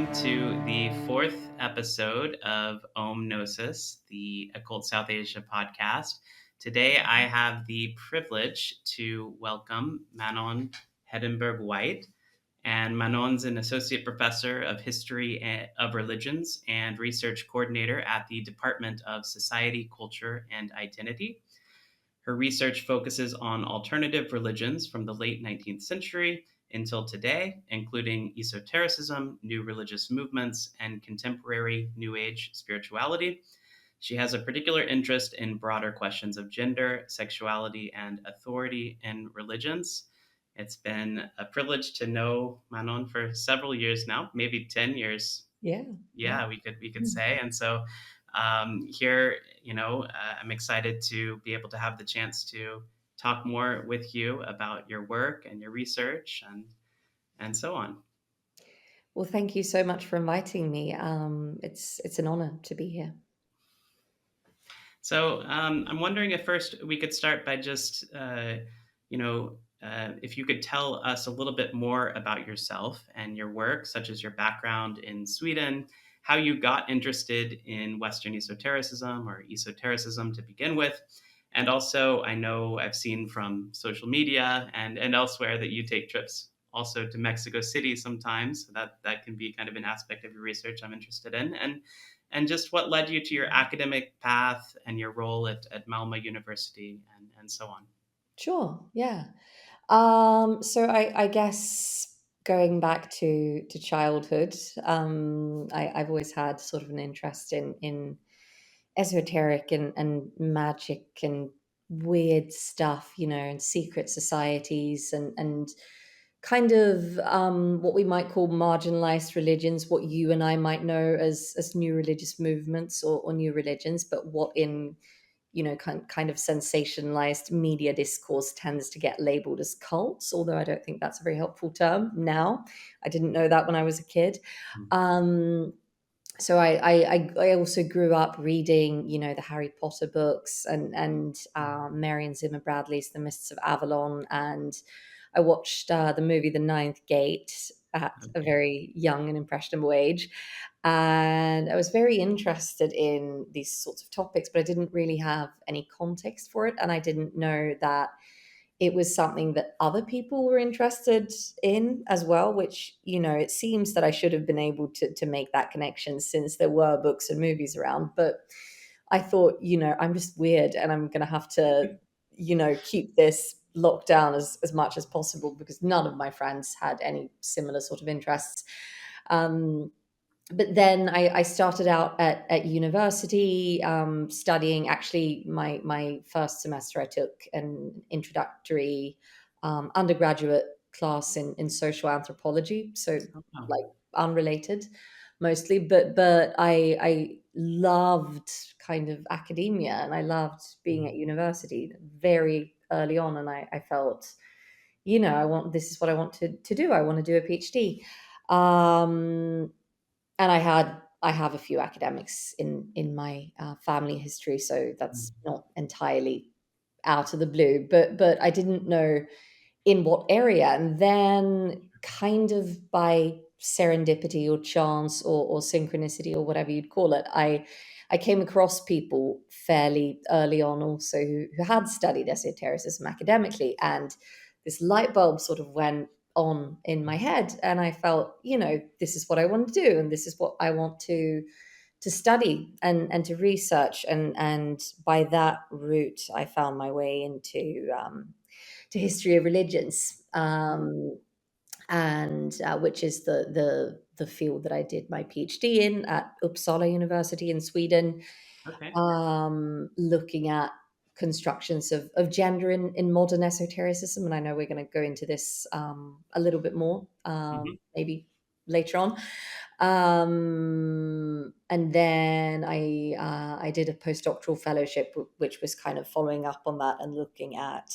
welcome to the fourth episode of Om-gnosis, the Occult South Asia podcast. Today, I have the privilege to welcome Manon Hedenborg White. And Manon's an associate professor of history of religions and research coordinator at the Department of Society, Culture, and Identity. Her research focuses on alternative religions from the late 19th century until today, including esotericism, new religious movements, and contemporary New Age spirituality. She has a particular interest in broader questions of gender, sexuality, and authority in religions. It's been a privilege to know Manon for several years now, maybe 10 years. Yeah. We could say. And so here, I'm excited to be able to have the chance to talk more with you about your work and your research and so on. Well, thank you so much for inviting me. It's an honor to be here. So I'm wondering if first we could start by just, if you could tell us a little bit more about yourself and your work, such as your background in Sweden, how you got interested in Western esotericism or esotericism to begin with. And also, I know I've seen from social media and elsewhere that you take trips also to Mexico City sometimes. So that can be kind of an aspect of your research I'm interested in. And just what led you to your academic path and your role at Malmö University and so on. Sure, yeah. So I guess going back to childhood, I've always had sort of an interest in esoteric and magic and weird stuff, and secret societies and kind of what we might call marginalized religions, what you and I might know as new religious movements or new religions, but what in kind of sensationalized media discourse tends to get labeled as cults, although I don't think that's a very helpful term now. I didn't know that when I was a kid. So I also grew up reading, the Harry Potter books and Marion Zimmer Bradley's The Mists of Avalon, and I watched the movie The Ninth Gate at a very young and impressionable age. And I was very interested in these sorts of topics, but I didn't really have any context for it. And I didn't know that it was something that other people were interested in as well, which, it seems that I should have been able to make that connection since there were books and movies around. But I thought, I'm just weird and I'm going to have to, keep this locked down as much as possible because none of my friends had any similar sort of interests. But then I started out at university studying. Actually, my first semester I took an introductory undergraduate class in social anthropology, so like unrelated mostly, but I loved kind of academia and I loved being at university very early on, and I felt, this is what I want to do. I want to do a PhD. And I have a few academics in my family history, so that's not entirely out of the blue. But I didn't know in what area, and then kind of by serendipity or chance or synchronicity or whatever you'd call it, I came across people fairly early on also who had studied esotericism academically, and this light bulb sort of went on in my head, and I felt, this is what I want to do, and this is what I want to study and to research, and by that route I found my way into to history of religions, and which is the field that I did my PhD in at Uppsala University in Sweden. Looking at constructions of gender in modern esotericism, and I know we're going to go into this a little bit more maybe later on. And then I did a postdoctoral fellowship, which was kind of following up on that and looking at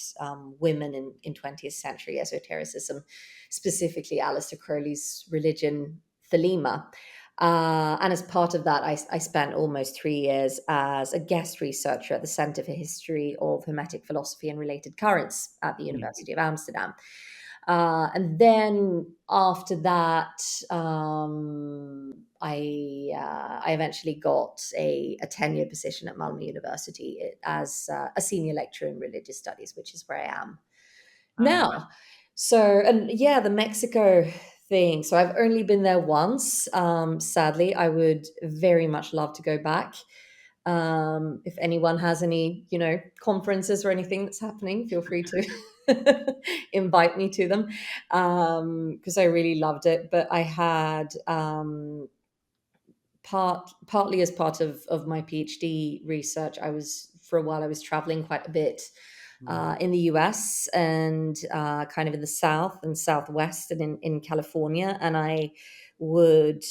women in 20th century esotericism, specifically Aleister Crowley's religion, Thelema. And as part of that, I spent almost 3 years as a guest researcher at the Center for History of Hermetic Philosophy and Related Currents at the University of Amsterdam. And then after that, I eventually got a tenured position at Malmö University as a senior lecturer in religious studies, which is where I am Oh, wow. now. So, and yeah, the Mexico thing. So I've only been there once. Sadly, I would very much love to go back. If anyone has any, conferences or anything that's happening, feel free to invite me to them, because I really loved it. But I had partly as part of my PhD research, for a while I was traveling quite a bit in the US and kind of in the South and Southwest and in California. And I would,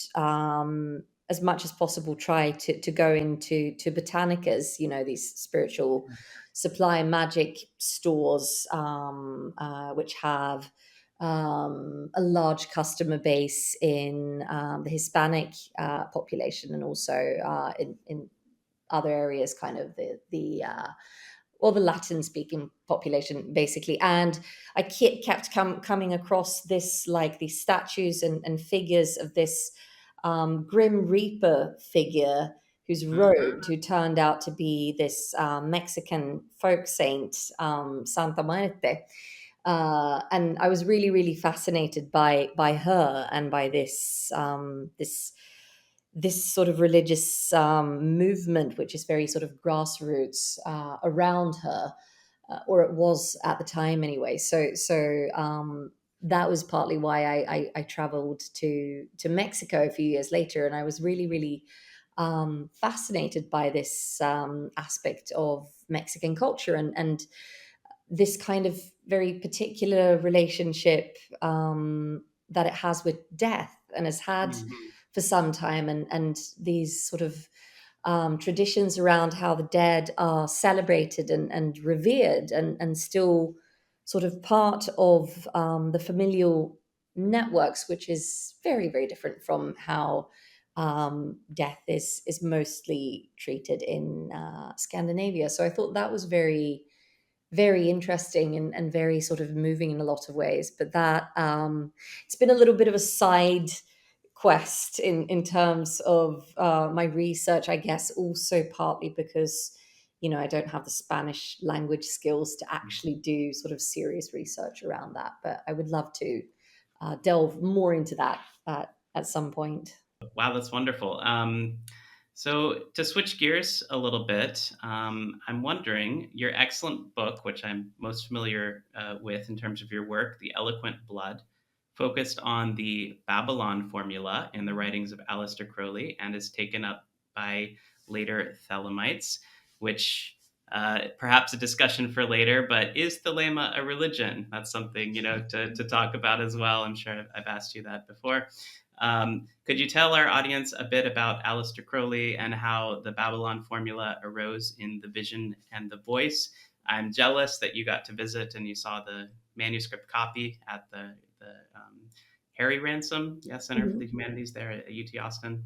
as much as possible, try to go into botanicas, these spiritual supply magic stores, which have a large customer base in the Hispanic population, and also in other areas, kind of the Latin speaking population, basically. And I kept coming across this, like these statues and figures of this Grim Reaper figure who's robed, who turned out to be this Mexican folk saint, Santa Muerte. And I was really, really fascinated by her and by this sort of religious movement, which is very sort of grassroots around her, or it was at the time anyway. So that was partly why I traveled to Mexico a few years later, and I was really, really fascinated by this aspect of Mexican culture and this kind of very particular relationship that it has with death and has had for some time, and these sort of traditions around how the dead are celebrated and revered, and still sort of part of the familial networks, which is very, very different from how death is mostly treated in Scandinavia. So I thought that was very, very interesting and very sort of moving in a lot of ways. But that it's been a little bit of a side quest in terms of my research, I guess, also partly because I don't have the Spanish language skills to actually do sort of serious research around that. But I would love to delve more into that at some point. Wow, that's wonderful. So to switch gears a little bit, I'm wondering your excellent book, which I'm most familiar with in terms of your work, The Eloquent Blood, focused on the Babalon formula in the writings of Aleister Crowley and is taken up by later Thelemites, which perhaps a discussion for later, but is Thelema a religion? That's something, to talk about as well. I'm sure I've asked you that before. Could you tell our audience a bit about Aleister Crowley and how the Babalon formula arose in the vision and the voice? I'm jealous that you got to visit and you saw the manuscript copy at the Harry Ransom Center for the Humanities there at UT Austin.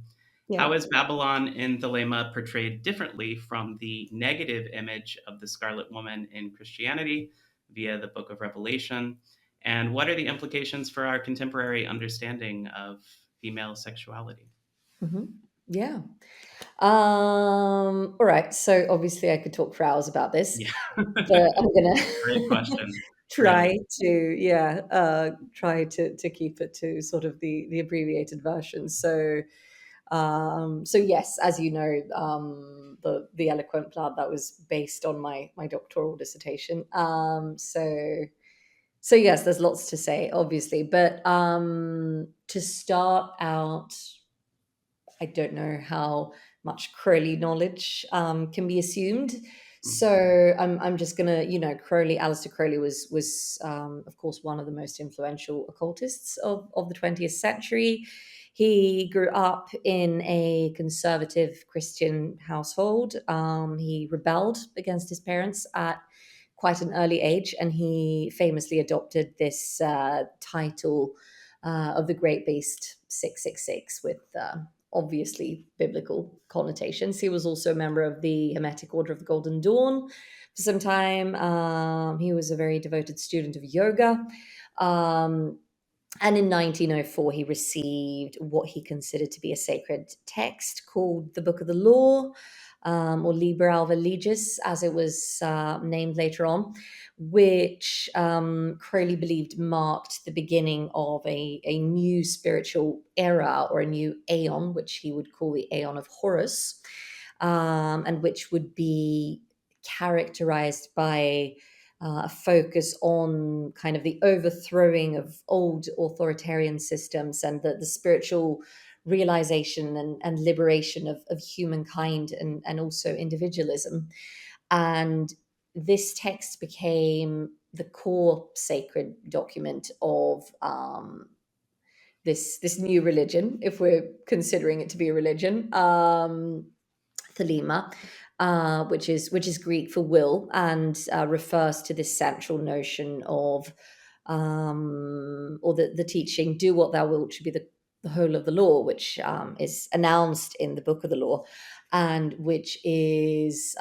Yeah. How is Babalon in Thelema portrayed differently from the negative image of the Scarlet Woman in Christianity via the Book of Revelation? And what are the implications for our contemporary understanding of female sexuality? Yeah. All right. So obviously I could talk for hours about this, Yeah, but I'm gonna great question. Really. try to keep it to sort of the abbreviated version. So yes, as you know, the Eloquent Blood, that was based on my doctoral dissertation. So yes, there's lots to say, obviously, but to start out, I don't know how much Crowley knowledge can be assumed. So I'm just gonna, Crowley, Aleister Crowley was of course one of the most influential occultists of the 20th century. He grew up in a conservative Christian household. He rebelled against his parents at quite an early age, and he famously adopted this title of the Great Beast 666 with obviously biblical connotations. He was also a member of the Hermetic Order of the Golden Dawn for some time. He was a very devoted student of yoga. And in 1904, he received what he considered to be a sacred text called the Book of the Law, or Liber Legis, as it was named later on, which Crowley believed marked the beginning of a new spiritual era, or a new aeon, which he would call the Aeon of Horus, and which would be characterized by a focus on kind of the overthrowing of old authoritarian systems, and the spiritual realization and liberation of humankind, and also individualism. And this text became the core sacred document of this new religion, if we're considering it to be a religion. Thelema, which is Greek for will, and refers to this central notion of, or the teaching, "Do what thou wilt," should be the whole of the law, which is announced in the Book of the Law, and which is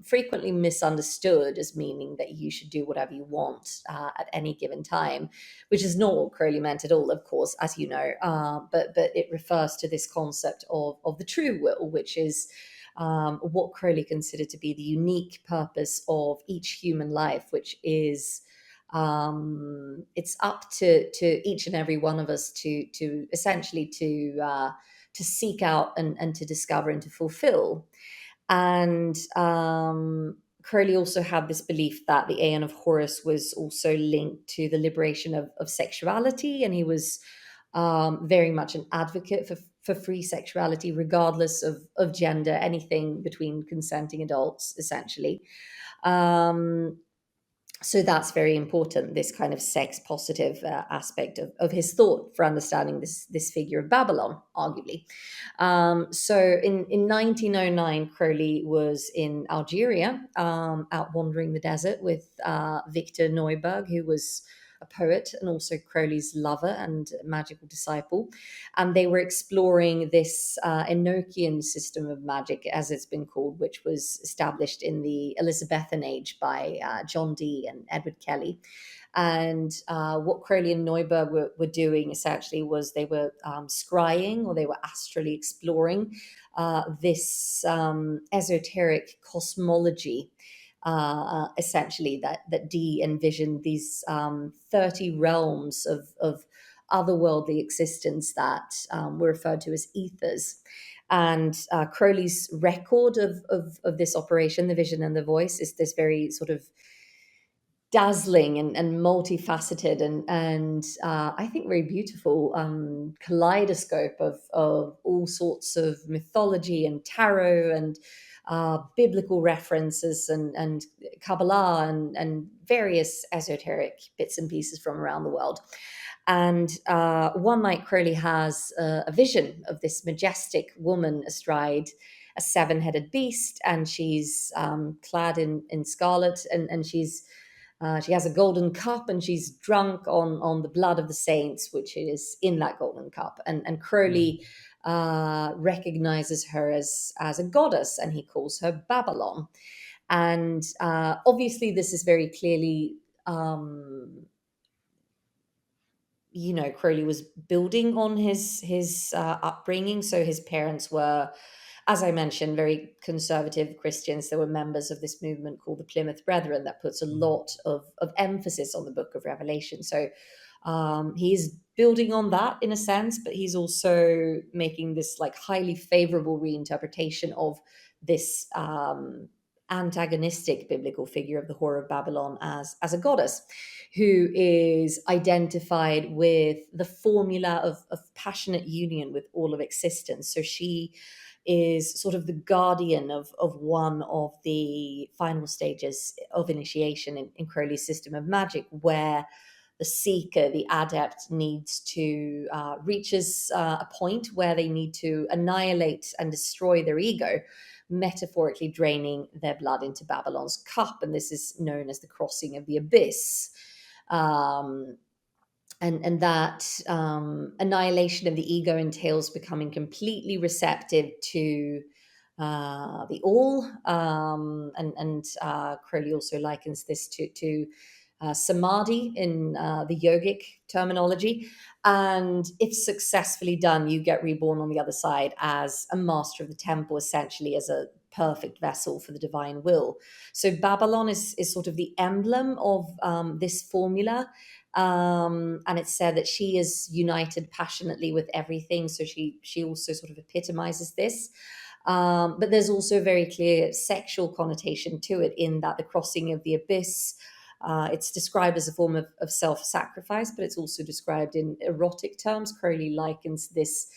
frequently misunderstood as meaning that you should do whatever you want at any given time, which is not what Crowley meant at all, of course, as you know. But it refers to this concept of the true will, which is what Crowley considered to be the unique purpose of each human life, which is it's up to each and every one of us to essentially to seek out and to discover and to fulfill. And Crowley also had this belief that the Aeon of Horus was also linked to the liberation of sexuality, and he was very much an advocate for free sexuality, regardless of gender, anything between consenting adults, essentially. So that's very important, this kind of sex positive aspect of his thought for understanding this figure of Babalon, arguably. So in 1909, Crowley was in Algeria, out wandering the desert with Victor Neuburg, who was a poet and also Crowley's lover and magical disciple. And they were exploring this Enochian system of magic, as it's been called, which was established in the Elizabethan age by John Dee and Edward Kelly. And what Crowley and Neuburg were doing essentially was they were scrying, or they were astrally exploring this esoteric cosmology, essentially, that Dee envisioned these 30 realms of otherworldly existence that were referred to as ethers. And Crowley's record of this operation, the vision and the voice, is this very sort of dazzling and multifaceted and I think very beautiful kaleidoscope of all sorts of mythology and tarot and biblical references and Kabbalah and various esoteric bits and pieces from around the world. And one night, Crowley has a vision of this majestic woman astride a seven-headed beast, and she's clad in scarlet, and she has a golden cup, and she's drunk on the blood of the saints, which is in that golden cup. And Crowley recognizes her as a goddess, and he calls her Babalon. And obviously, this is very clearly, Crowley was building on his upbringing. So his parents were, as I mentioned, very conservative Christians. They were members of this movement called the Plymouth Brethren that puts a lot of emphasis on the Book of Revelation. So he's building on that in a sense, but he's also making this like highly favorable reinterpretation of this antagonistic biblical figure of the Whore of Babylon as a goddess who is identified with the formula of passionate union with all of existence. So she is sort of the guardian of one of the final stages of initiation in Crowley's system of magic, where the seeker, the adept, needs to reaches a point where they need to annihilate and destroy their ego, metaphorically draining their blood into Babylon's cup. And this is known as the crossing of the abyss. And that annihilation of the ego entails becoming completely receptive to the all. And Crowley also likens this to samadhi in the yogic terminology. And if successfully done, you get reborn on the other side as a master of the temple, essentially as a perfect vessel for the divine will. So Babalon is sort of the emblem of this formula. And it's said that she is united passionately with everything. So she also sort of epitomizes this. But there's also a very clear sexual connotation to it, in that the crossing of the abyss, it's described as a form of self-sacrifice, but it's also described in erotic terms. Crowley likens this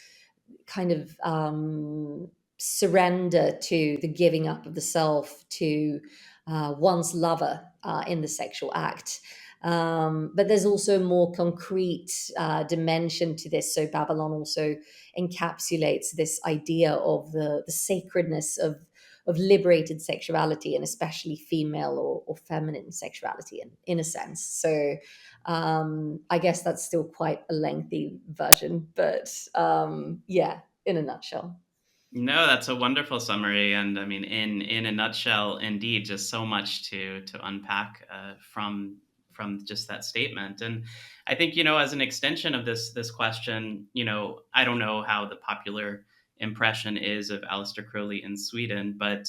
kind of surrender to the giving up of the self to one's lover in the sexual act. But there's also a more concrete dimension to this. So Babalon also encapsulates this idea of the sacredness of liberated sexuality, and especially female or feminine sexuality in a sense. So I guess that's still quite a lengthy version, but yeah, in a nutshell. No, that's a wonderful summary, and I mean, in a nutshell, indeed, just so much to unpack from just that statement. And I think, as an extension of this question, I don't know how the popular impression is of Aleister Crowley in Sweden, but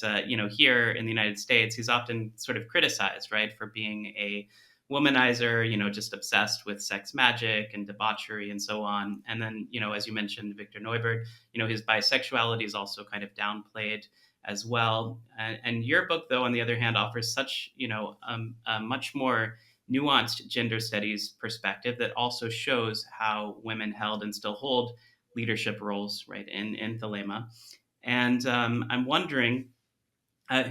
here in the United States, he's often sort of criticized, right, for being a womanizer, just obsessed with sex magic and debauchery and so on. And then, as you mentioned, Victor Neuburg, his bisexuality is also kind of downplayed as well. And your book, though, on the other hand, offers such, a much more nuanced gender studies perspective that also shows how women held and still hold leadership roles, right, in Thelema. And I'm wondering,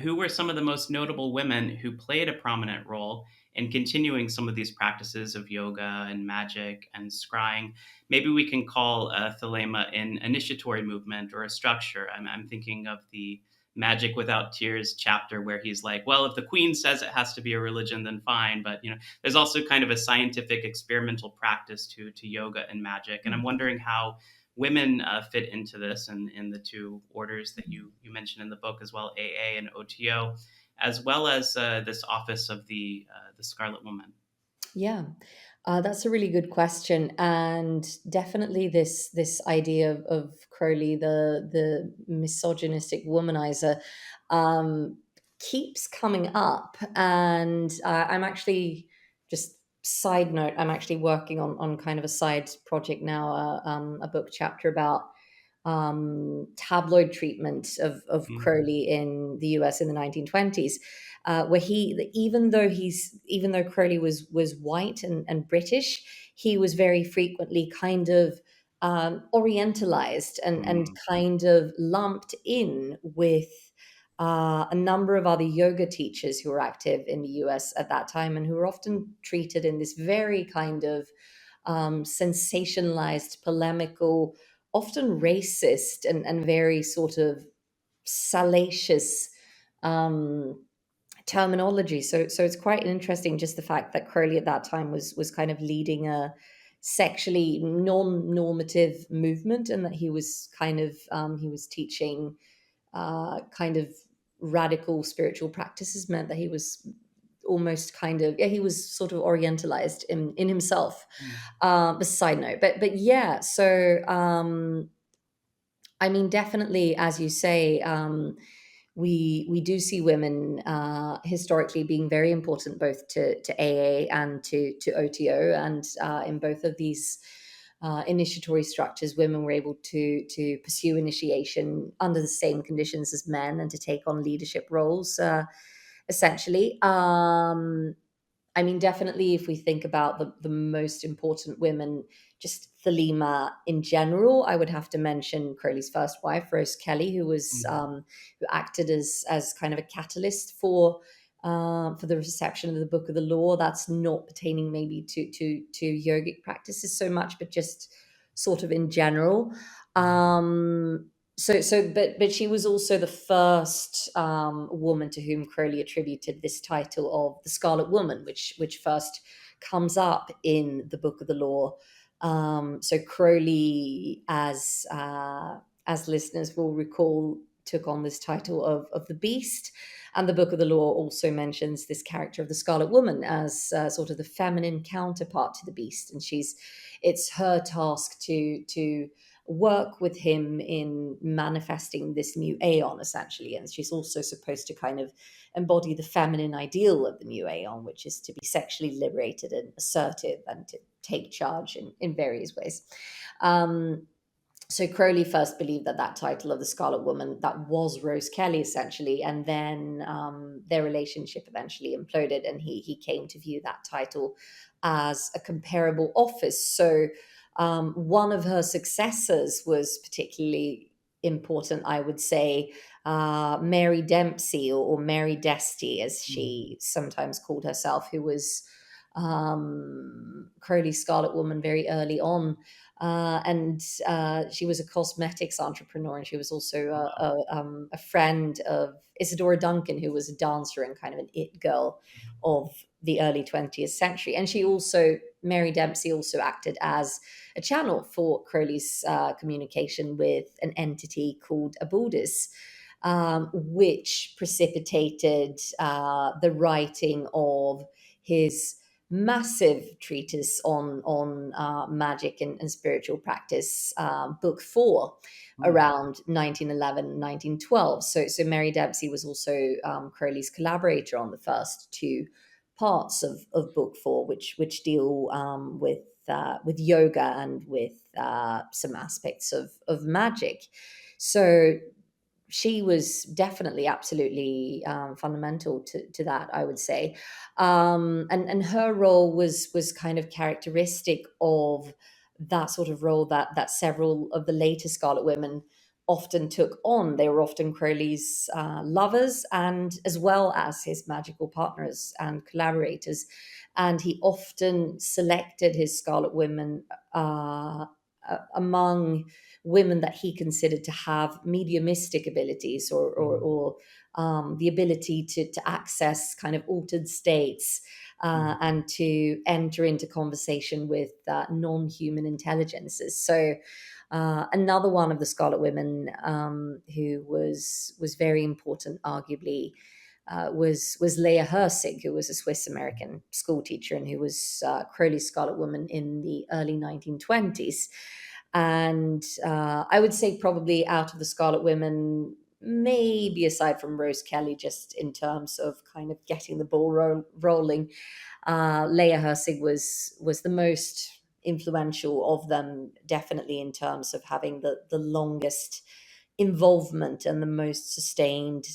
who were some of the most notable women who played a prominent role in continuing some of these practices of yoga and magic and scrying? Maybe we can call Thelema an initiatory movement or a structure. I'm thinking of the Magic Without Tears chapter, where he's like, well, if the queen says it has to be a religion, then fine. But there's also kind of a scientific experimental practice to yoga and magic. And I'm wondering how women fit into this, and in the two orders that you mentioned in the book as well, AA and OTO, as well as this office of the Scarlet Woman. Yeah, that's a really good question, and definitely this idea of Crowley, the misogynistic womanizer, keeps coming up. And I'm actually, just side note, I'm actually working on kind of a side project now, a book chapter about tabloid treatment of Crowley in the US in the 1920s, where even though Crowley was white and British, he was very frequently kind of orientalized and kind of lumped in with a number of other yoga teachers who were active in the US at that time, and who were often treated in this very kind of sensationalized, polemical, often racist and very sort of salacious terminology. So it's quite interesting, just the fact that Crowley at that time was kind of leading a sexually non-normative movement, and that he was kind of he was teaching kind of radical spiritual practices, meant that he was almost kind of, yeah, he was sort of orientalized in himself. A side note, but yeah, so I mean, definitely, as you say, we do see women historically being very important, both to AA and to OTO, and in both of these initiatory structures, women were able to pursue initiation under the same conditions as men, and to take on leadership roles, essentially. I mean, definitely, if we think about the most important women, just Thelema in general, I would have to mention Crowley's first wife, Rose Kelly, who acted as kind of a catalyst for the reception of the Book of the Law. That's not pertaining maybe to yogic practices so much, but just sort of in general. But she was also the first woman to whom Crowley attributed this title of the Scarlet Woman, which first comes up in the Book of the Law. So Crowley, as listeners will recall, took on this title of the Beast. And the Book of the Law also mentions this character of the Scarlet Woman as sort of the feminine counterpart to the Beast, and it's her task to work with him in manifesting this new aeon, essentially. And she's also supposed to kind of embody the feminine ideal of the new aeon, which is to be sexually liberated and assertive and to take charge in various ways. So Crowley first believed that title of the Scarlet Woman, that was Rose Kelly, essentially, and then their relationship eventually imploded, and he came to view that title as a comparable office. So one of her successors was particularly important, I would say, Mary Dempsey, or Mary Desti, as she sometimes called herself, who was Crowley's Scarlet Woman very early on. And she was a cosmetics entrepreneur, and she was also a friend of Isadora Duncan, who was a dancer and kind of an it girl of the early 20th century. And Mary Dempsey also acted as a channel for Crowley's communication with an entity called Abudis, which precipitated the writing of his massive treatise on magic and spiritual practice, book 4, around 1911, 1912. So Mary Dempsey was also Crowley's collaborator on the first two parts of book 4, which deal with yoga and with some aspects of magic. So she was definitely absolutely fundamental to that, I would say. And her role was kind of characteristic of that sort of role that several of the later Scarlet Women often took on. They were often Crowley's lovers, and as well as his magical partners and collaborators. And he often selected his Scarlet Women among women that he considered to have mediumistic abilities, or the ability to access kind of altered states, and to enter into conversation with non-human intelligences. So another one of the Scarlet Women who was very important, arguably, was Leah Hirsig, who was a Swiss American school teacher and who was Crowley's Scarlet Woman in the early 1920s. And I would say probably out of the Scarlet Women, maybe aside from Rose Kelly, just in terms of kind of getting the ball rolling, Leah Hirsig was the most influential of them, definitely in terms of having the longest involvement and the most sustained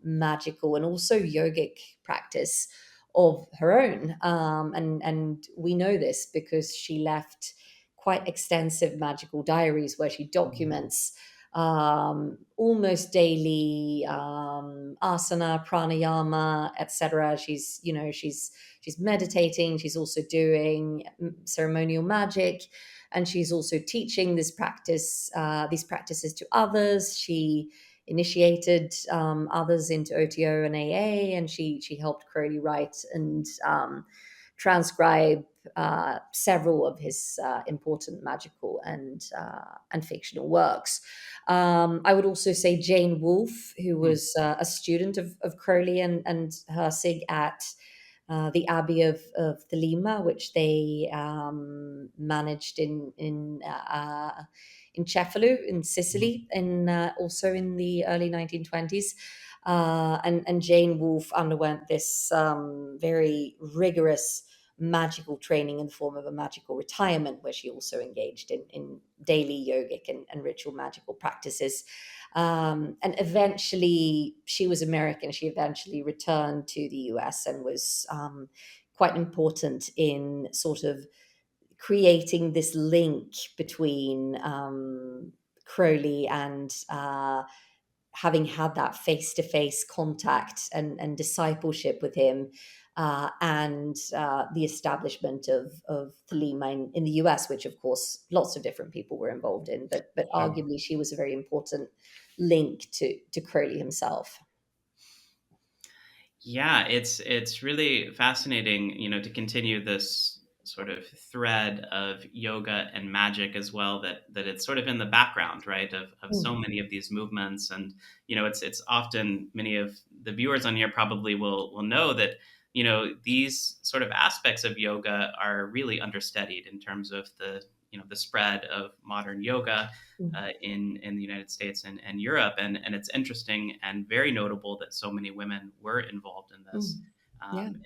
magical and also yogic practice of her own. And we know this because she left quite extensive magical diaries where she documents almost daily asana, pranayama, etc. She's meditating. She's also doing ceremonial magic, and she's also teaching these practices to others. She initiated others into OTO and AA, and she helped Crowley write and transcribe several of his important magical and fictional works. I would also say Jane Wolfe, who was a student of Crowley and Hirsig at the Abbey of Thelema, which they managed in Cefalù in Sicily, also in the early 1920s. And Jane Wolfe underwent this very rigorous magical training in the form of a magical retirement, where she also engaged in daily yogic and ritual magical practices. And eventually, she was American. She eventually returned to the US and was quite important in sort of creating this link between Crowley and having had that face-to-face contact and discipleship with him, and the establishment of Thelema in the US, which of course lots of different people were involved in, but arguably she was a very important link to Crowley himself. Yeah, it's really fascinating, to continue this sort of thread of yoga and magic as well, that it's sort of in the background, right, of so many of these movements. And it's often, many of the viewers on here probably will know that these sort of aspects of yoga are really understudied in terms of the spread of modern yoga in the United States and Europe. And it's interesting and very notable that so many women were involved in this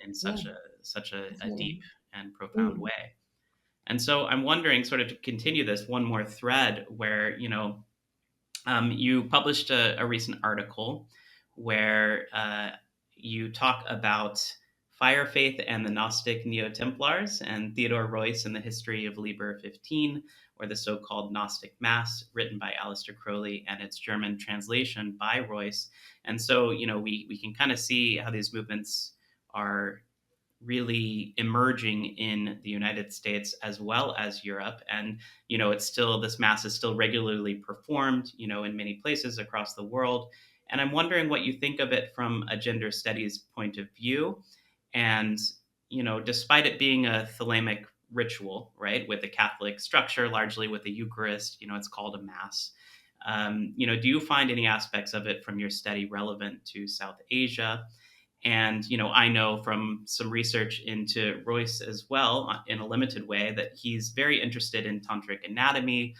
in such a deep and profound way. And so I'm wondering, sort of to continue this one more thread, where you published a recent article where you talk about Fire Faith and the Gnostic Neo-Templars and Theodore Royce and the History of Liber XV, or the so-called Gnostic Mass, written by Aleister Crowley and its German translation by Royce. And so, we can kind of see how these movements are really emerging in the United States as well as Europe. And, it's still, this mass is still regularly performed, in many places across the world. And I'm wondering what you think of it from a gender studies point of view. And, despite it being a Thelemic ritual, right, with a Catholic structure, largely with the Eucharist, it's called a mass. Do you find any aspects of it from your study relevant to South Asia? And, I know from some research into Royce as well, in a limited way, that he's very interested in tantric anatomy,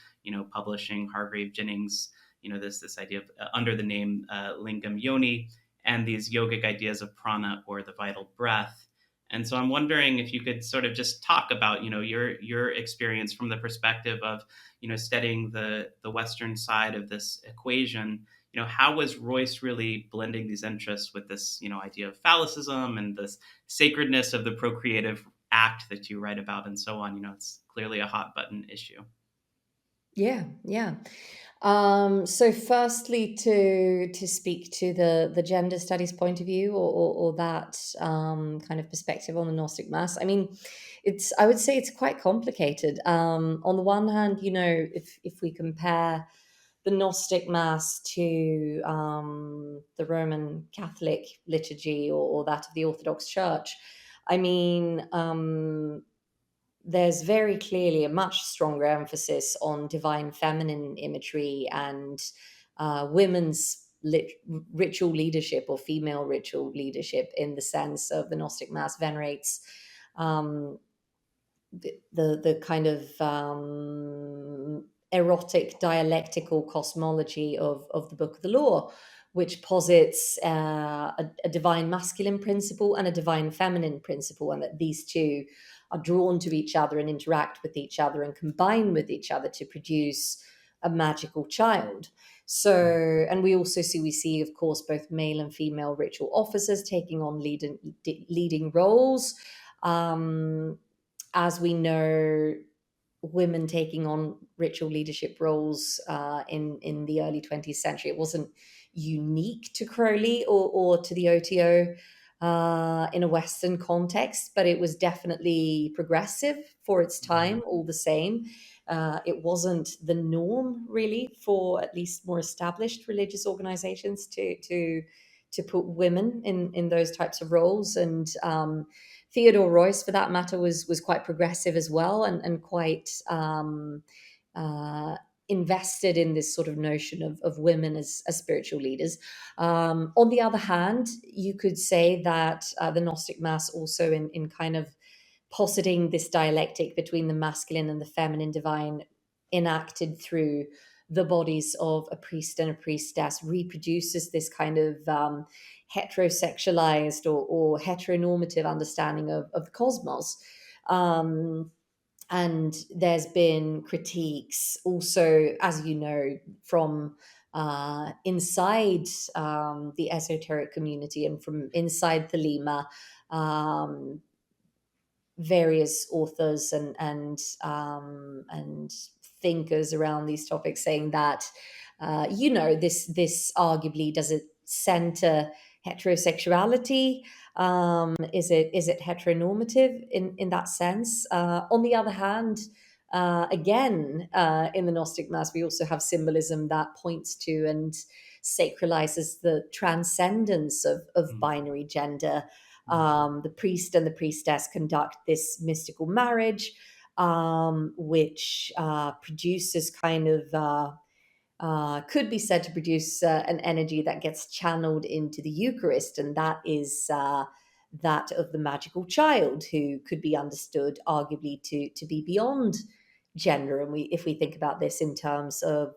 publishing Hargrave Jennings, this idea of, under the name Lingam Yoni, and these yogic ideas of prana, or the vital breath. And so I'm wondering if you could sort of just talk about, your experience from the perspective of, studying the Western side of this equation. How was Royce really blending these interests with this, idea of phallicism and this sacredness of the procreative act that you write about, and so on? It's clearly a hot button issue. Yeah. So firstly, to speak to the gender studies point of view, or that kind of perspective on the Gnostic Mass. I mean, I would say it's quite complicated. On the one hand, if we compare the Gnostic Mass to the Roman Catholic liturgy, or that of the Orthodox Church, I mean, there's very clearly a much stronger emphasis on divine feminine imagery and women's ritual leadership, or female ritual leadership, in the sense of the Gnostic Mass venerates the kind of erotic dialectical cosmology of the Book of the Law, which posits a divine masculine principle and a divine feminine principle, and that these two are drawn to each other and interact with each other and combine with each other to produce a magical child. So, and we see, of course, both male and female ritual officers taking on leading roles. As we know, women taking on ritual leadership roles in the early 20th century. It wasn't unique to Crowley or to the OTO in a Western context, but it was definitely progressive for its time, all the same. It wasn't the norm, really, for at least more established religious organizations to put women in those types of roles. And Theodore Royce, for that matter, was quite progressive as well, and quite invested in this sort of notion of women as spiritual leaders. On the other hand, you could say that the Gnostic Mass also, in kind of positing this dialectic between the masculine and the feminine divine, enacted through the bodies of a priest and a priestess, reproduces this kind of heterosexualized or heteronormative understanding of the cosmos. And there's been critiques also, as you know, from inside the esoteric community and from inside Thelema, various authors and thinkers around these topics saying that this arguably, does it center heterosexuality? Is it heteronormative in that sense? On the other hand, again, in the Gnostic Mass, we also have symbolism that points to and sacralizes the transcendence of binary gender. The priest and the priestess conduct this mystical marriage, which produces kind of could be said to produce an energy that gets channeled into the Eucharist, and that is that of the magical child, who could be understood arguably to be beyond gender. And if we think about this in terms of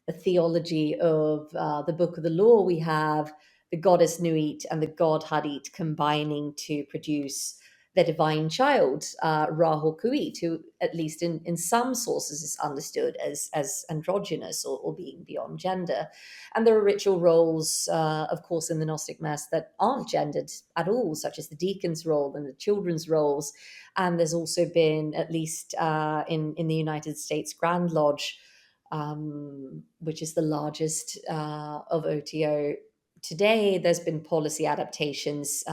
the theology of the Book of the Law, we have the goddess Nuit and the god Hadit combining to produce the divine child, Rahul Kuit, who at least in some sources is understood as androgynous, or being beyond gender. And there are ritual roles, of course, in the Gnostic Mass that aren't gendered at all, such as the deacon's role and the children's roles. And there's also been, at least in the United States Grand Lodge, which is the largest of OTO today, there's been policy adaptations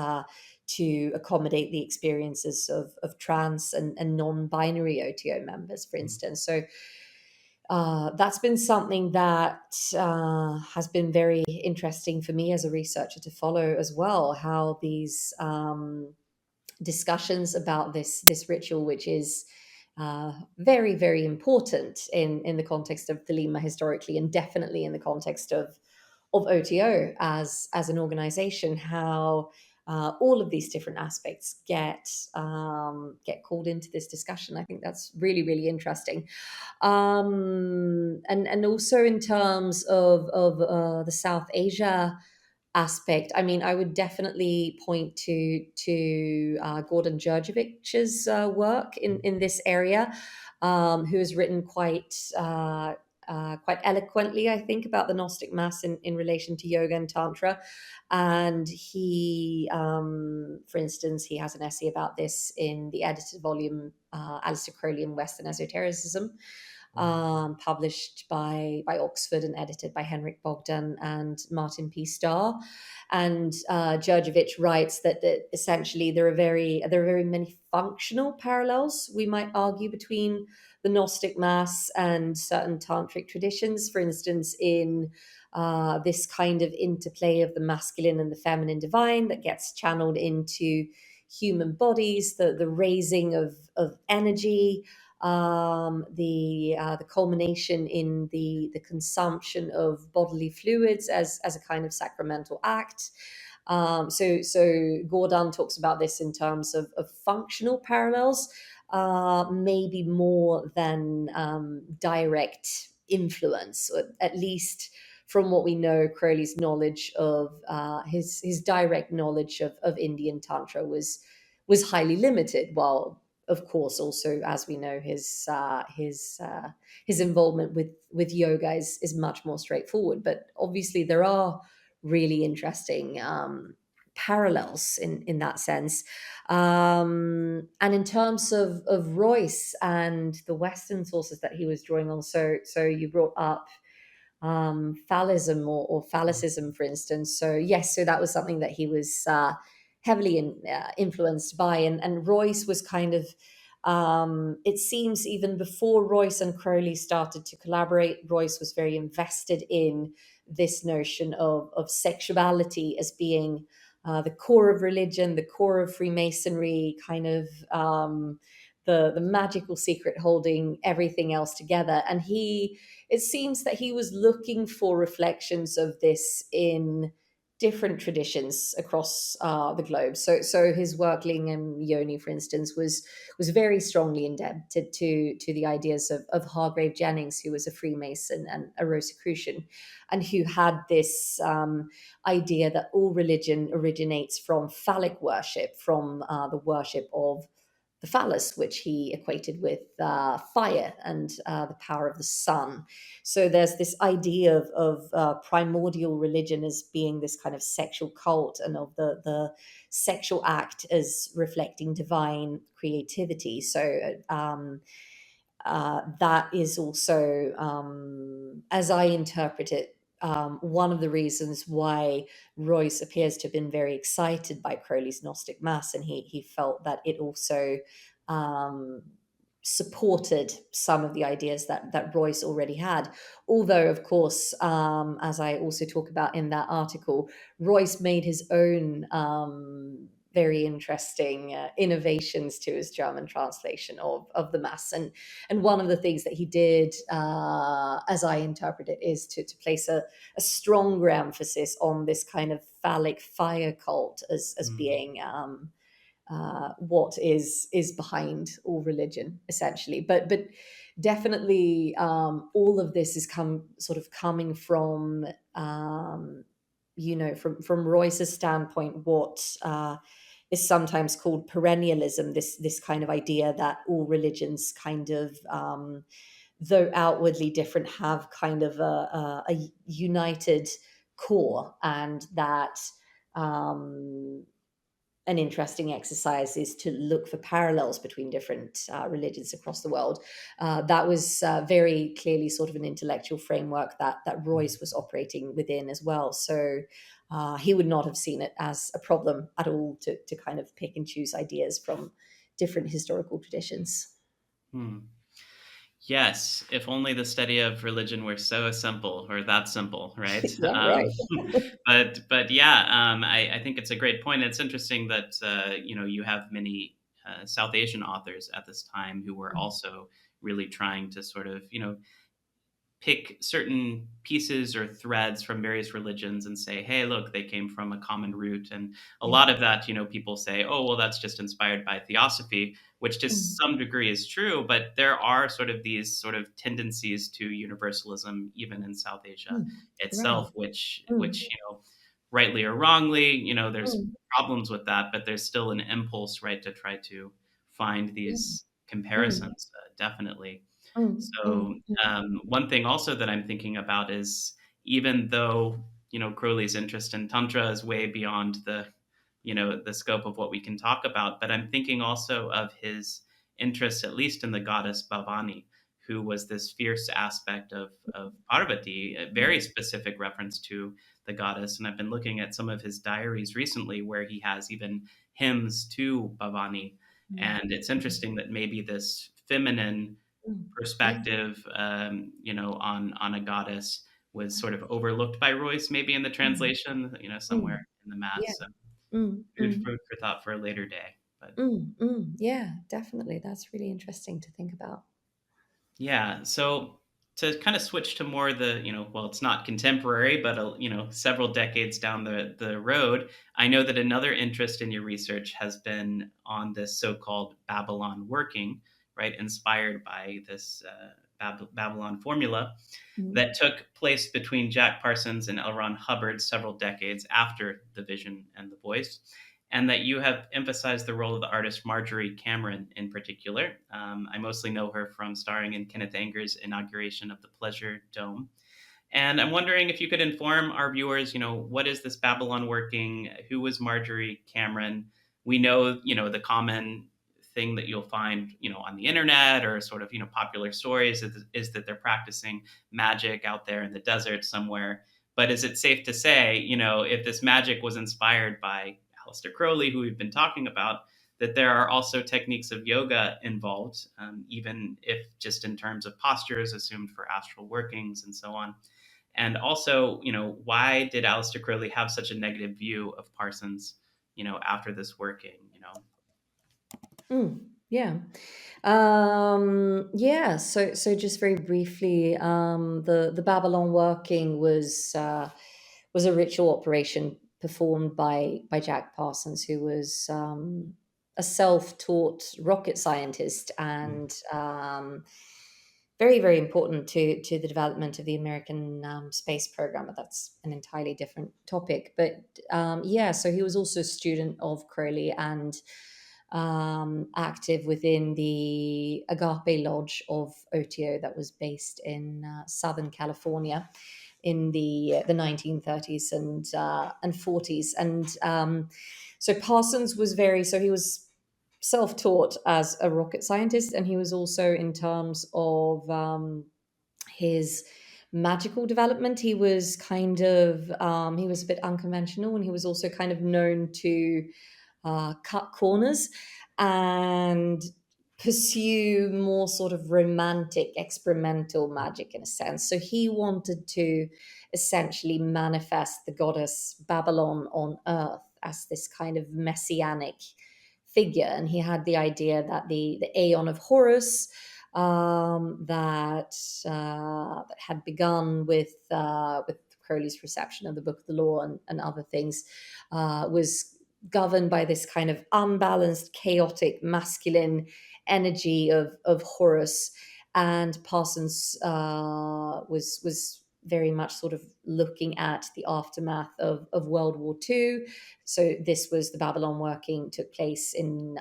to accommodate the experiences of trans and non-binary OTO members, for instance. So that's been something that has been very interesting for me as a researcher to follow as well, how these discussions about this ritual, which is very, very important in the context of Thelema historically, and definitely in the context of OTO as an organization, how all of these different aspects get called into this discussion. I think that's really, really interesting. And also in terms of the South Asia aspect, I mean, I would definitely point to Gordon Jurjevic's work in this area, who has written quite eloquently, I think, about the Gnostic Mass in relation to yoga and tantra. And he, for instance, he has an essay about this in the edited volume, Aleister Crowley and Western Esotericism, published by Oxford and edited by Henrik Bogdan and Martin P. Starr. And Jurjevic writes that essentially there are very many functional parallels, we might argue, between the Gnostic Mass and certain tantric traditions. For instance, in this kind of interplay of the masculine and the feminine divine that gets channeled into human bodies, the raising of energy, the culmination in the consumption of bodily fluids as a kind of sacramental act. So Gordon talks about this in terms of functional parallels, maybe more than direct influence, or at least from what we know. Crowley's knowledge of his direct knowledge of Indian Tantra was highly limited, while of course also, as we know, his involvement with yoga is much more straightforward. But obviously there are really interesting parallels in that sense. And in terms of Royce and the Western sources that he was drawing on, so you brought up phallism or phallicism, for instance. So yes, so that was something that he was heavily influenced by, and Royce was kind of, it seems even before Royce and Crowley started to collaborate, Royce was very invested in this notion of sexuality as being the core of religion, the core of Freemasonry, kind of the magical secret holding everything else together. And it seems that he was looking for reflections of this in different traditions across the globe. So his work, Lingam Yoni, for instance, was very strongly indebted to the ideas of Hargrave Jennings, who was a Freemason and a Rosicrucian, and who had this idea that all religion originates from phallic worship, from the worship of the phallus, which he equated with fire and the power of the sun. So there's this idea of primordial religion as being this kind of sexual cult, and of the sexual act as reflecting divine creativity. So that is also, as I interpret it, one of the reasons why Royce appears to have been very excited by Crowley's Gnostic Mass, and he felt that it also supported some of the ideas that Royce already had. Although, of course, as I also talk about in that article, Royce made his own very interesting innovations to his German translation of the Mass. And one of the things that he did, as I interpret it, is to place a stronger emphasis on this kind of phallic fire cult as being what is behind all religion, essentially. But definitely, all of this is coming from from Royce's standpoint, what is sometimes called perennialism. This kind of idea that all religions kind of though outwardly different, have kind of a united core, and that an interesting exercise is to look for parallels between different religions across the world. That was very clearly sort of an intellectual framework that Royce was operating within as well. So he would not have seen it as a problem at all to kind of pick and choose ideas from different historical traditions. Hmm. Yes, if only the study of religion were so simple, or that simple, right? Yeah, right. But yeah, I think it's a great point. It's interesting that you have many South Asian authors at this time who were also really trying to sort of pick certain pieces or threads from various religions and say, hey, look, they came from a common root. And a Yeah. lot of that, people say, oh, well, that's just inspired by theosophy, which to Mm. some degree is true. But there are sort of these sort of tendencies to universalism, even in South Asia Mm. Right. itself, which Mm. rightly or wrongly, there's Mm. problems with that, but there's still an impulse, right, to try to find Yeah. these Mm. comparisons, definitely. Mm. So Mm. Mm. one thing also that I'm thinking about is, even though Crowley's interest in tantra is way beyond the scope of what we can talk about, but I'm thinking also of his interest, at least in the goddess Bhavani, who was this fierce aspect of Parvati, a very specific reference to the goddess. And I've been looking at some of his diaries recently where he has even hymns to Bhavani. Mm. And it's interesting that maybe this feminine Mm. Yeah. perspective, on a goddess was sort of overlooked by Royce, maybe in the Mm. translation, somewhere Mm. in the Yeah. mass. So Mm. food Mm. food for thought for a later day. But Yeah, definitely. That's really interesting to think about. yeah, so to kind of switch to more the, well, it's not contemporary, but several decades down the road, I know that another interest in your research has been on this so-called Babalon working, right, inspired by this Babylon formula Mm. that took place between Jack Parsons and L. Ron Hubbard several decades after The Vision and the Voice, and that you have emphasized the role of the artist Marjorie Cameron in particular. I mostly know her from starring in Kenneth Anger's inauguration of the Pleasure Dome. And I'm wondering if you could inform our viewers, what is this Babalon working? Who was Marjorie Cameron? We know, the common thing that you'll find, on the internet or sort of, popular stories is that they're practicing magic out there in the desert somewhere. But is it safe to say, if this magic was inspired by Aleister Crowley, who we've been talking about, that there are also techniques of yoga involved, even if just in terms of postures assumed for astral workings and so on? And also, why did Aleister Crowley have such a negative view of Parsons, after this working, Yeah. Yeah. So just very briefly, the Babylon working was a ritual operation performed by Jack Parsons, who was a self-taught rocket scientist, and very, very important to the development of the American space program. But that's an entirely different topic. But yeah, so he was also a student of Crowley, and active within the Agape Lodge of OTO that was based in Southern California in the 1930s and 40s. And so Parsons was he was self-taught as a rocket scientist, and he was also, in terms of his magical development, he was he was a bit unconventional, and he was also kind of known to cut corners and pursue more sort of romantic experimental magic in a sense. So he wanted to essentially manifest the goddess Babalon on earth as this kind of messianic figure. And he had the idea that the Aeon of Horus, that had begun with Crowley's reception of the Book of the Law and other things, was governed by this kind of unbalanced, chaotic, masculine energy of Horus. And Parsons was very much sort of looking at the aftermath of World War II. So this was the Babalon Working, took place in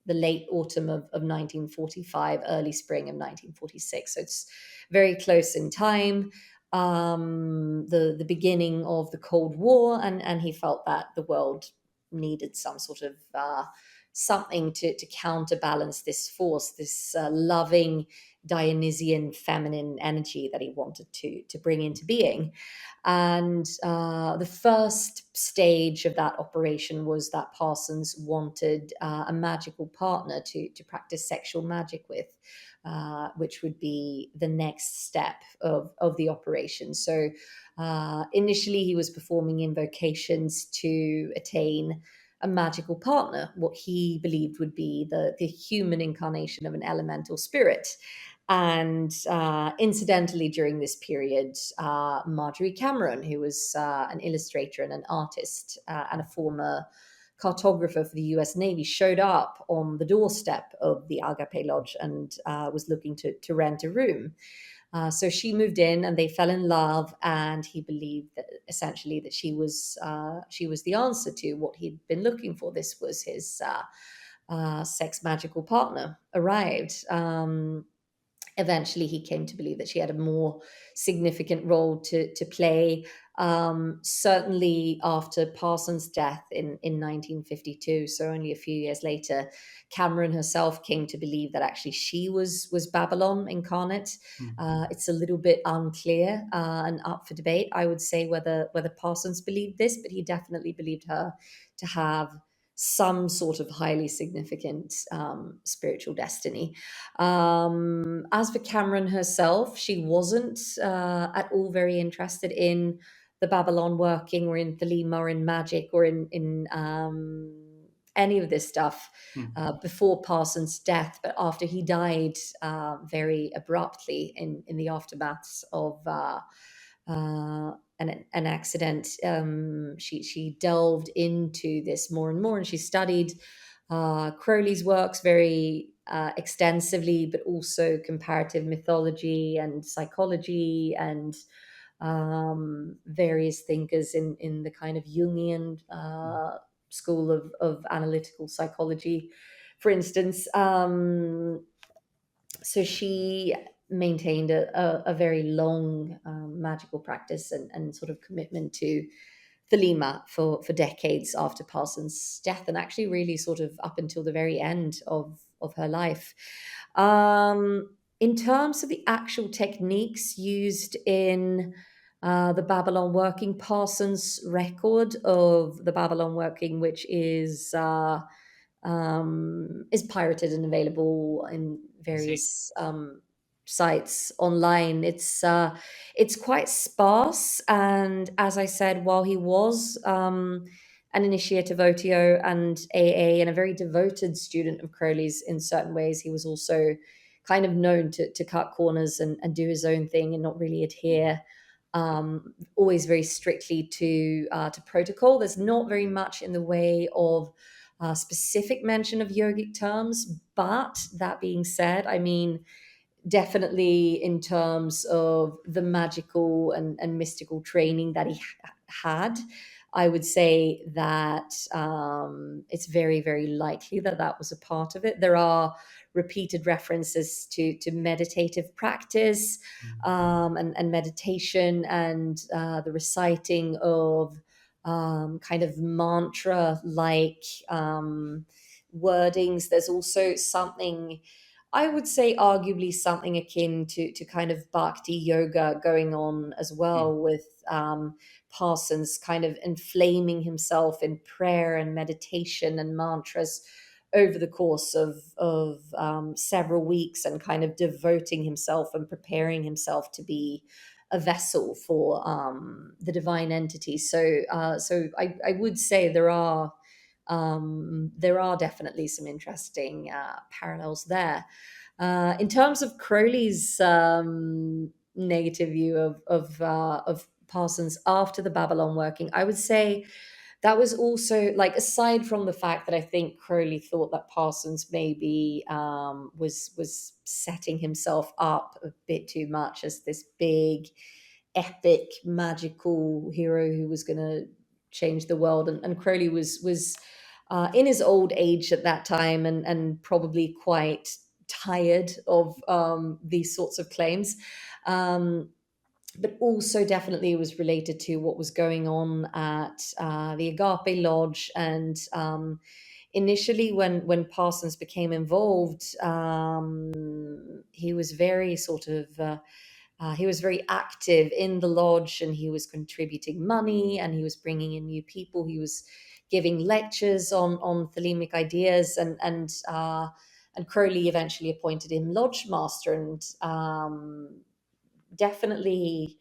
the late autumn of 1945, early spring of 1946. So it's very close in time. The beginning of the Cold War, and he felt that the world needed some sort of something to counterbalance this force, this loving Dionysian feminine energy that he wanted to bring into being. And the first stage of that operation was that Parsons wanted a magical partner to practice sexual magic with, which would be the next step of the operation. So initially he was performing invocations to attain a magical partner, what he believed would be the human incarnation of an elemental spirit. And incidentally, during this period, Marjorie Cameron, who was an illustrator and an artist and a former cartographer for the US Navy, showed up on the doorstep of the Agape Lodge and was looking to rent a room. So she moved in, and they fell in love, and he believed that essentially that she was the answer to what he'd been looking for. This was his sex magical partner arrived. Eventually he came to believe that she had a more significant role to play. Certainly after Parsons' death in 1952, so only a few years later, Cameron herself came to believe that actually she was Babalon incarnate. It's a little bit unclear and up for debate, I would say, whether Parsons believed this, but he definitely believed her to have some sort of highly significant spiritual destiny. As for Cameron herself, she wasn't at all very interested in the Babalon Working or in Thelema or in magic or in any of this stuff before Parsons' death. But after he died very abruptly in the aftermaths of an accident, she delved into this more and more, and she studied Crowley's works very extensively, but also comparative mythology and psychology and various thinkers in the kind of Jungian school of analytical psychology, for instance. So she maintained a very long magical practice and sort of commitment to Thelema for decades after Parsons' death, and actually really sort of up until the very end of her life. In terms of the actual techniques used in the Babalon Working, Parsons' record of the Babalon Working, which is pirated and available in various sites online. It's quite sparse, and as I said, while he was an initiate of OTO and AA and a very devoted student of Crowley's in certain ways, he was also kind of known to cut corners and do his own thing and not really adhere always very strictly to protocol. There's not very much in the way of specific mention of yogic terms, but that being said, I mean, definitely in terms of the magical and mystical training that he had, I would say that it's very, very likely that was a part of it. There are repeated references to meditative practice and meditation and the reciting of kind of mantra-like wordings. There's also something, I would say, arguably something akin to kind of bhakti yoga going on as well, with Parsons kind of inflaming himself in prayer and meditation and mantras over the course of several weeks, and kind of devoting himself and preparing himself to be a vessel for the divine entity. So I would say there are definitely some interesting parallels there. In terms of Crowley's negative view of Parsons after the Babalon Working, I would say that was also, like, aside from the fact that I think Crowley thought that Parsons maybe was setting himself up a bit too much as this big, epic, magical hero who was going to change the world, and Crowley was in his old age at that time, and probably quite tired of these sorts of claims. But also definitely was related to what was going on at the Agape Lodge. And initially, when Parsons became involved, he was very sort of he was very active in the lodge, and he was contributing money, and he was bringing in new people. He was giving lectures on Thelemic ideas, and Crowley eventually appointed him lodge master. And definitely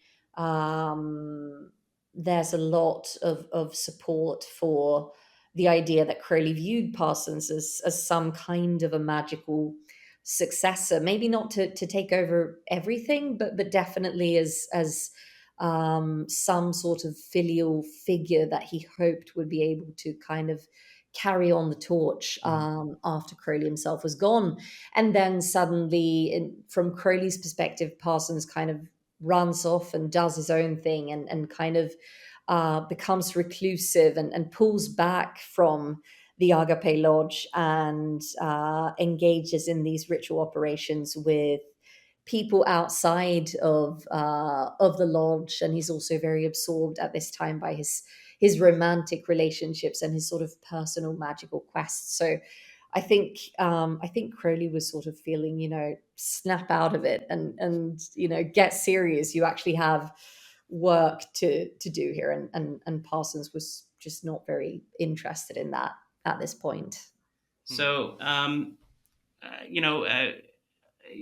there's a lot of support for the idea that Crowley viewed Parsons as some kind of a magical successor, maybe not to take over everything, but definitely as some sort of filial figure that he hoped would be able to kind of carry on the torch after Crowley himself was gone. And then suddenly, from Crowley's perspective, Parsons kind of runs off and does his own thing, and kind of becomes reclusive, and pulls back from the Agape Lodge, and engages in these ritual operations with people outside of the lodge. And he's also very absorbed at this time by his romantic relationships and his sort of personal magical quests. So I think Crowley was sort of feeling, snap out of it, and get serious. You actually have work to do here, and Parsons was just not very interested in that at this point. So,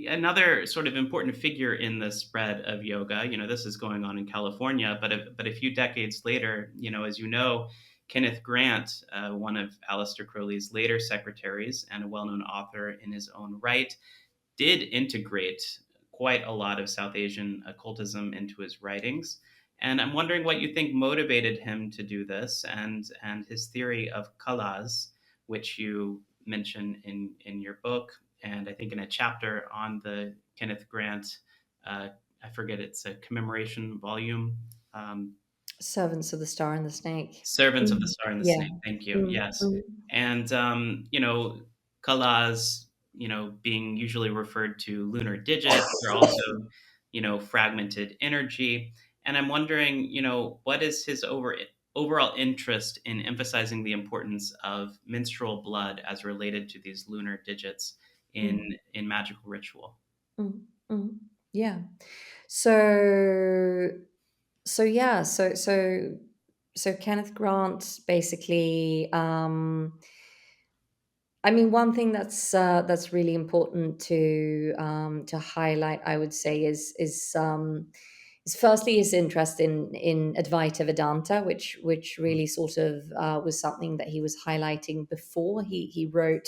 another sort of important figure in the spread of yoga, this is going on in California, but a few decades later, as you know, Kenneth Grant, one of Aleister Crowley's later secretaries and a well-known author in his own right, did integrate quite a lot of South Asian occultism into his writings. And I'm wondering what you think motivated him to do this, and his theory of kalas, which you mention in your book, and I think in a chapter on the Kenneth Grant, I forget, it's a commemoration volume. Servants of the Star and the Snake. Servants of the Star and the Yeah. Snake. Thank you. Yes. And, kalas, being usually referred to lunar digits, are also, fragmented energy. And I'm wondering, what is his overall interest in emphasizing the importance of menstrual blood as related to these lunar digits in magical ritual? Yeah. So Kenneth Grant basically. I mean, one thing that's really important to highlight, I would say, is firstly his interest in Advaita Vedanta, which really sort of was something that he was highlighting before he wrote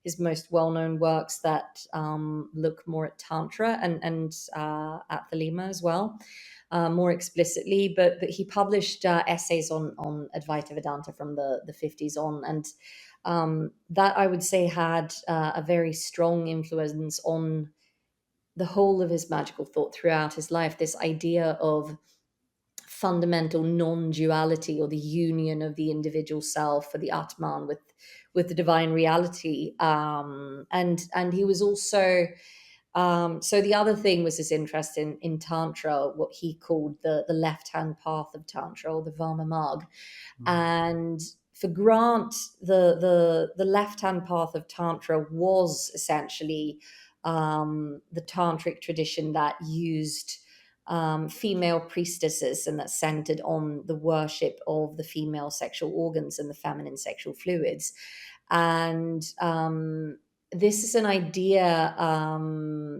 his most well-known works that look more at Tantra and at Thelema as well, more explicitly. But he published essays on Advaita Vedanta from the 50s on, and that, I would say, had a very strong influence on the whole of his magical thought throughout his life. This idea of fundamental non-duality, or the union of the individual self, or the Atman, with the divine reality. And he was also so the other thing was his interest in Tantra, what he called the left-hand path of Tantra, or the Varma Marg. And for Grant, the left-hand path of Tantra was essentially the tantric tradition that used female priestesses, and that's centered on the worship of the female sexual organs and the feminine sexual fluids. And this is an idea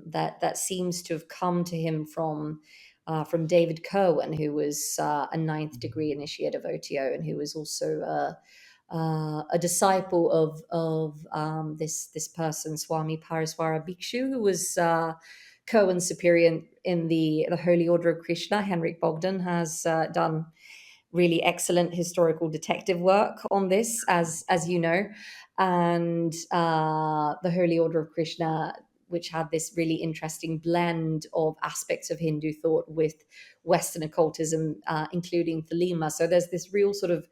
that seems to have come to him from David Cohen, who was a ninth degree initiate of OTO, and who was also a disciple of this person, Swami Paraswara Bhikshu, who was Cohen's superior in the Holy Order of Krishna. Henrik Bogdan has done really excellent historical detective work on this, as you know, and the Holy Order of Krishna, which had this really interesting blend of aspects of Hindu thought with Western occultism, including Thelema. So there's this real sort of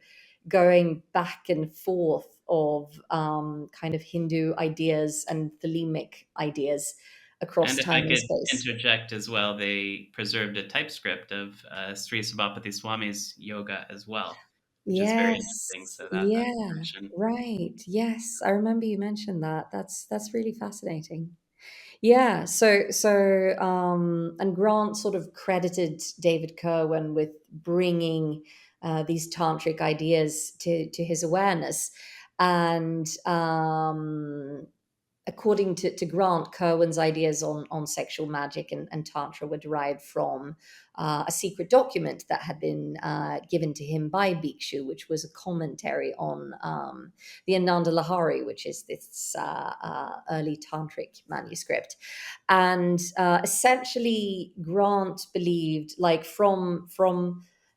going back and forth of kind of Hindu ideas and Thelemic ideas across And if I time and could space. interject as well, they preserved a typescript of Sri Sabapati Swami's yoga as well, which is very interesting. Yes, So that yeah, mention. right. Yes, I remember you mentioned that. That's really fascinating. Yeah, and Grant sort of credited David Kerwin with bringing these tantric ideas to his awareness, and according to Grant, Kerwin's ideas on sexual magic and tantra were derived from a secret document that had been given to him by Bhikshu, which was a commentary on the Ananda Lahari, which is this early tantric manuscript. And essentially, Grant believed, like from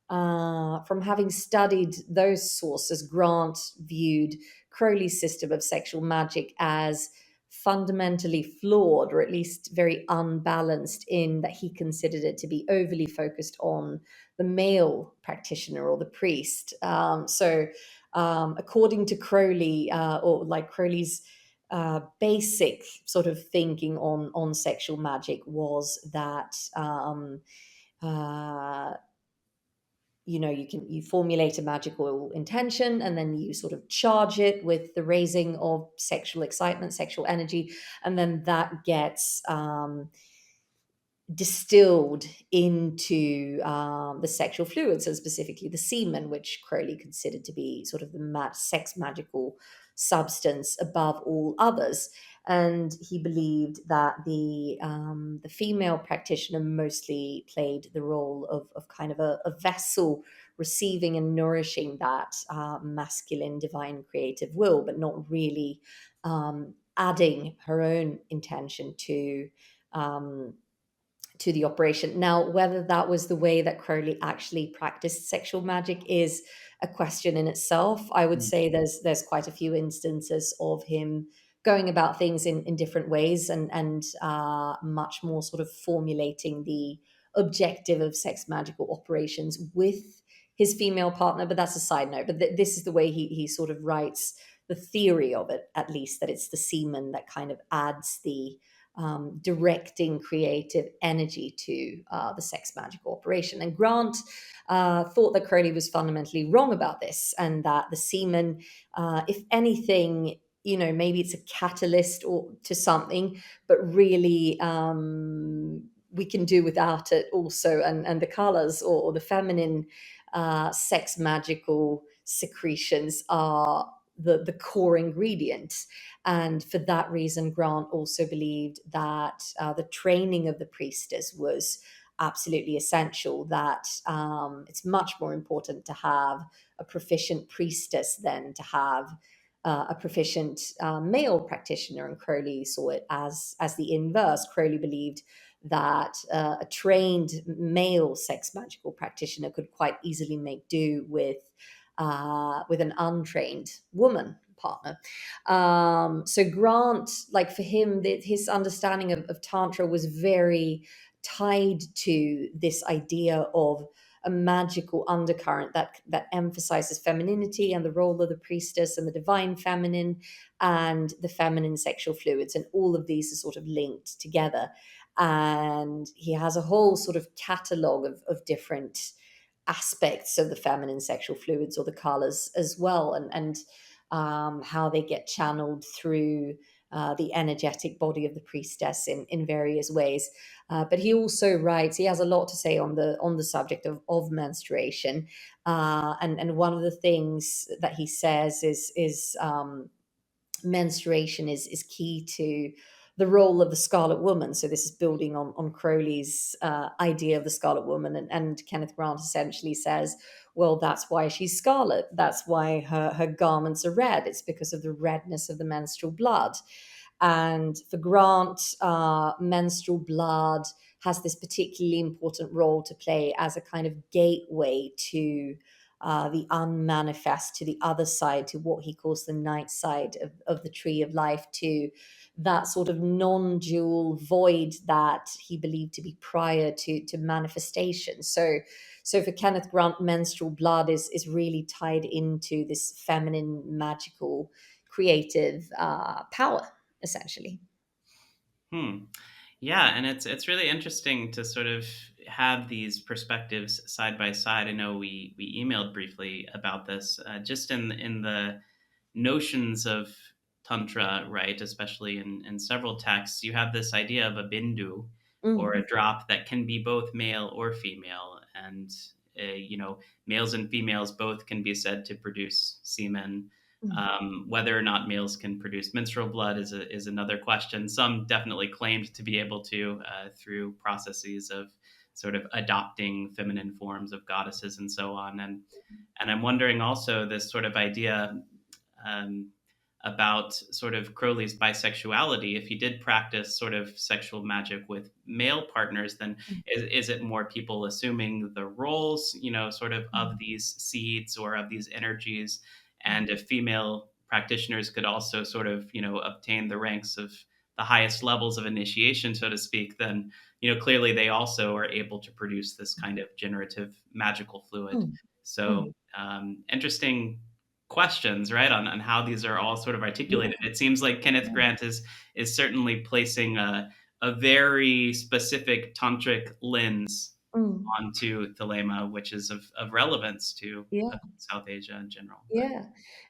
having studied those sources, Grant viewed Crowley's system of sexual magic as fundamentally flawed, or at least very unbalanced, in that he considered it to be overly focused on the male practitioner or the priest. According to Crowley, or like Crowley's basic sort of thinking on sexual magic was that uh, you formulate a magical intention, and then you sort of charge it with the raising of sexual excitement, sexual energy, and then that gets distilled into the sexual fluids, and specifically the semen, which Crowley considered to be sort of the sex magical substance above all others. And he believed that the female practitioner mostly played the role of kind of a vessel receiving and nourishing that masculine divine creative will, but not really adding her own intention um, to the operation. Now, whether that was the way that Crowley actually practiced sexual magic is a question in itself. I would say there's quite a few instances of him going about things in different ways, and much more sort of formulating the objective of sex magical operations with his female partner. But that's a side note. But this is the way he sort of writes the theory of it, at least, that it's the semen that kind of adds the directing creative energy to the sex magical operation. And Grant thought that Crowley was fundamentally wrong about this, and that the semen, if anything, maybe it's a catalyst or to something, but really we can do without it also. And the colors, or the feminine sex magical secretions, are the core ingredients. And for that reason, Grant also believed that the training of the priestess was absolutely essential, that it's much more important to have a proficient priestess than to have a proficient male practitioner. And Crowley saw it as the inverse. Crowley believed that a trained male sex magical practitioner could quite easily make do with an untrained woman partner. So Grant, like for him, his understanding of Tantra was very tied to this idea of a magical undercurrent that emphasizes femininity and the role of the priestess and the divine feminine and the feminine sexual fluids. And all of these are sort of linked together. And he has a whole sort of catalog of different aspects of the feminine sexual fluids, or the kalas as well, and how they get channeled through the energetic body of the priestess in various ways. But he also writes, he has a lot to say on the subject of menstruation. And one of the things that he says is menstruation is key to the role of the Scarlet Woman. So this is building on Crowley's idea of the Scarlet Woman, and Kenneth Grant essentially says, well, that's why she's scarlet. That's why her garments are red. It's because of the redness of the menstrual blood. And for Grant, menstrual blood has this particularly important role to play as a kind of gateway to the unmanifest, to the other side, to what he calls the night side of the tree of life, to that sort of non-dual void that he believed to be prior to manifestation. So for Kenneth Grant, menstrual blood is really tied into this feminine, magical, creative power, essentially. Yeah, and it's really interesting to sort of have these perspectives side by side. I know we emailed briefly about this, just in the notions of tantra, right? Especially in several texts, you have this idea of a bindu, or Mm, a drop that can be both male or female, and males and females both can be said to produce semen. mm, Whether or not males can produce menstrual blood is another question. Some definitely claimed to be able to, through processes of sort of adopting feminine forms of goddesses and so on. And I'm wondering also this sort of idea, um, about sort of Crowley's bisexuality. If he did practice sort of sexual magic with male partners, then is it more people assuming the roles, sort of these seeds or of these energies? And if female practitioners could also sort of, obtain the ranks of the highest levels of initiation, so to speak, then, clearly they also are able to produce this kind of generative magical fluid. mm, So, mm. interesting questions, right, on how these are all sort of Yeah, articulated. It seems like Kenneth yeah. Grant is certainly placing a very specific tantric lens Mm, onto Thelema, which is of relevance to yeah. South Asia in general. But Yeah,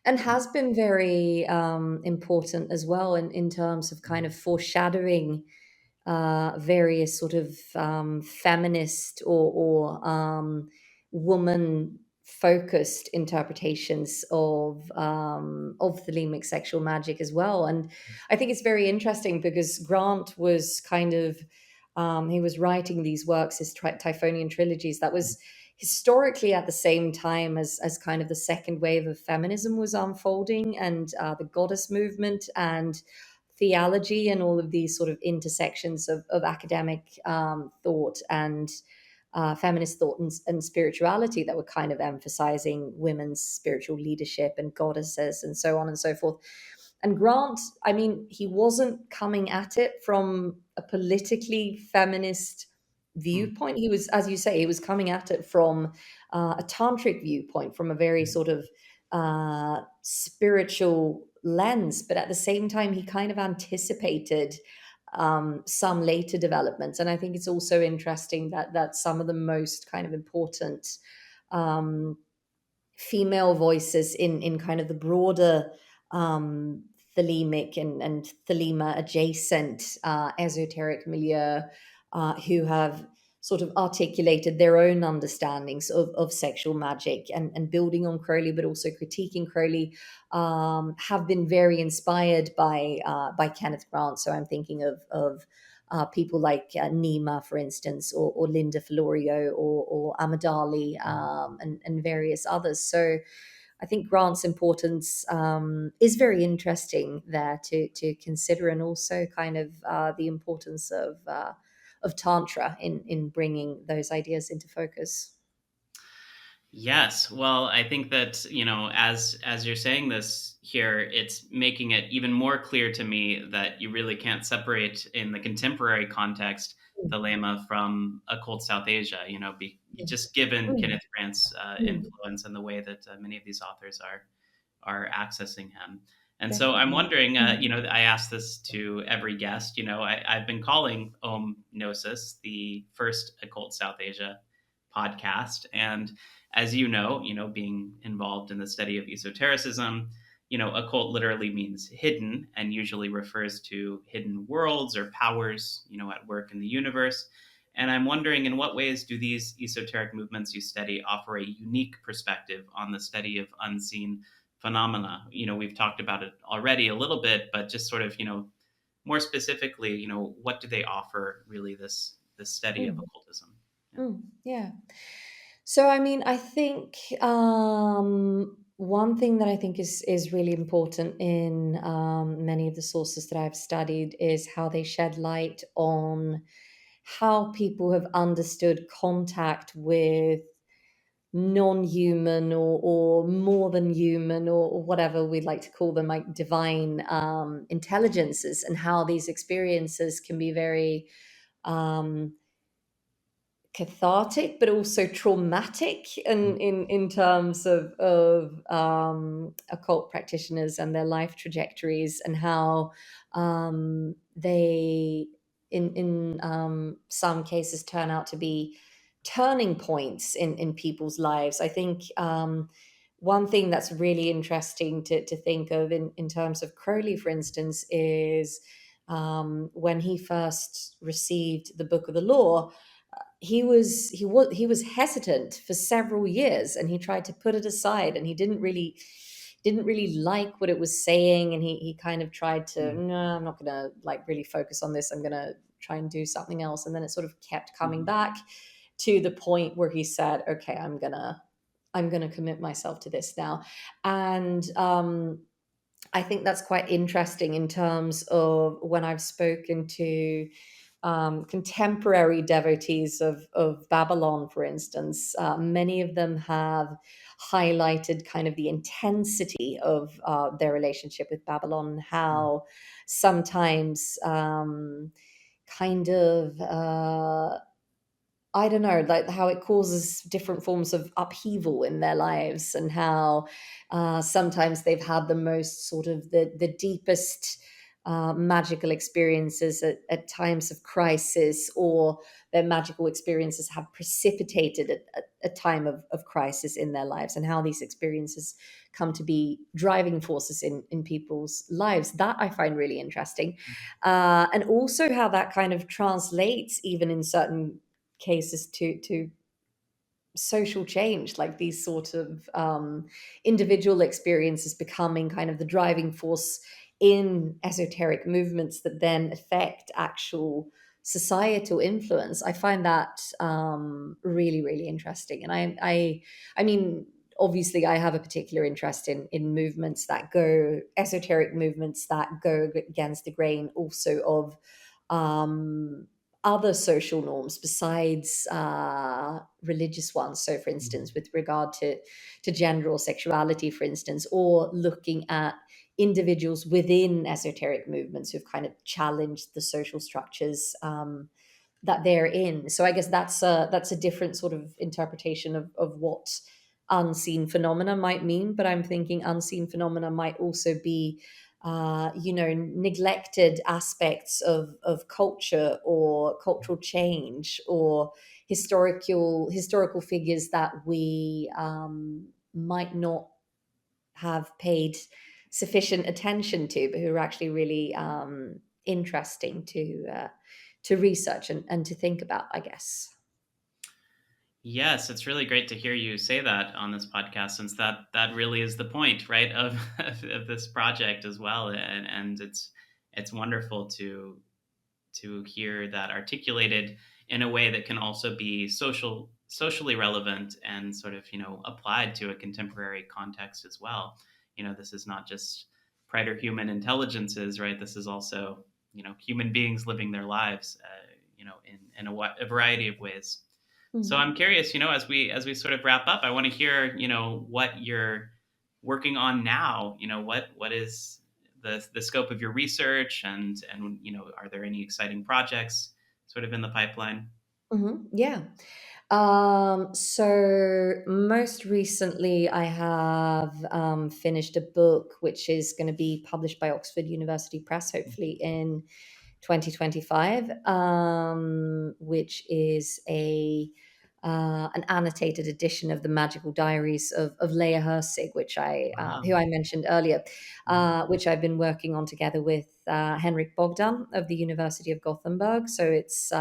and has been very important as well in terms of kind of foreshadowing various sort of feminist or woman focused interpretations of Thelemic sexual magic as well. And I think it's very interesting because Grant was kind of he was writing these works, his Typhonian trilogies, that was historically at the same time as kind of the second wave of feminism was unfolding, and the goddess movement and theology and all of these sort of intersections of academic thought and feminist thought and spirituality that were kind of emphasizing women's spiritual leadership and goddesses and so on and so forth. And Grant, I mean, he wasn't coming at it from a politically feminist hmm, viewpoint. He was, as you say, he was coming at it from a tantric viewpoint, from a very sort of spiritual lens. But at the same time, he kind of anticipated some later developments. And I think it's also interesting that some of the most kind of important um, female voices in kind of the broader um, Thelemic and Thelema adjacent esoteric milieu, who have sort of articulated their own understandings of sexual magic and building on Crowley, but also critiquing Crowley, have been very inspired by Kenneth Grant. So I'm thinking of people like Nima, for instance, or Linda Florio, or Amadali, and various others. So I think Grant's importance is very interesting there to consider, and also kind of the importance of Tantra in bringing those ideas into focus. yes, well, I think that, as you're saying this here, it's making it even more clear to me that you really can't separate in the contemporary context Mm, Thelema from occult South Asia. Just given mm, Kenneth Grant's mm, influence and the way that many of these authors are accessing him. And so I'm definitely. wondering, Mm, I ask this to every guest. I've been calling Om-gnosis the first occult South Asia podcast, and as being involved in the study of esotericism, occult literally means hidden and usually refers to hidden worlds or powers, at work in the universe. And I'm wondering, in what ways do these esoteric movements you study offer a unique perspective on the study of unseen phenomena? We've talked about it already a little bit, but just sort of, more specifically, what do they offer really this study of occultism? Yeah. So, I mean, I think one thing that I think is really important in many of the sources that I've studied is how they shed light on how people have understood contact with non-human or more than human or whatever we'd like to call them, like divine intelligences, and how these experiences can be very um, cathartic but also traumatic in terms of occult practitioners and their life trajectories, and how they in some cases turn out to be turning points in people's lives. I think one thing that's really interesting to think of in terms of Crowley, for instance, is when he first received the Book of the Law, he was hesitant for several years, and he tried to put it aside, and he didn't really like what it was saying, and he kind of tried to, no, I'm not gonna like really focus on this, I'm gonna try and do something else. And then it sort of kept coming back to the point where he said, okay, I'm gonna commit myself to this now. And I think that's quite interesting in terms of when I've spoken to contemporary devotees of Babalon, for instance. Many of them have highlighted kind of the intensity of their relationship with Babalon, how sometimes kind of I don't know, like how it causes different forms of upheaval in their lives, and how sometimes they've had the most sort of the deepest magical experiences at times of crisis, or their magical experiences have precipitated a time of crisis in their lives, and how these experiences come to be driving forces in people's lives. That I find really interesting. And also how that kind of translates even in certain cases to social change, like these sort of individual experiences becoming kind of the driving force in esoteric movements that then affect actual societal influence. I find that really, really interesting. And I mean, obviously I have a particular interest in movements that go, esoteric movements that go against the grain also of other social norms besides religious ones. So, for instance, with regard to gender or sexuality, for instance, or looking at individuals within esoteric movements who've kind of challenged the social structures that they're in. So, I guess that's a different sort of interpretation of what unseen phenomena might mean. But I'm thinking unseen phenomena might also be neglected aspects of culture or cultural change, or historical figures that we might not have paid sufficient attention to, but who are actually really interesting to research and to think about, I guess. Yes, it's really great to hear you say that on this podcast, since that really is the point, right, of of this project as well, and it's wonderful to hear that articulated in a way that can also be socially relevant and sort of applied to a contemporary context as well. This is not just preter-human intelligences, right? This is also human beings living their lives, in a variety of ways. So I'm curious, as we sort of wrap up, I want to hear, what you're working on now. What is the scope of your research, and are there any exciting projects sort of in the pipeline? Yeah. So most recently, I have finished a book which is going to be published by Oxford University Press, hopefully in 2025, which is a an annotated edition of the Magical Diaries of Leah Hirsig, which who I mentioned earlier, which I've been working on together with Henrik Bogdan of the University of Gothenburg. So it's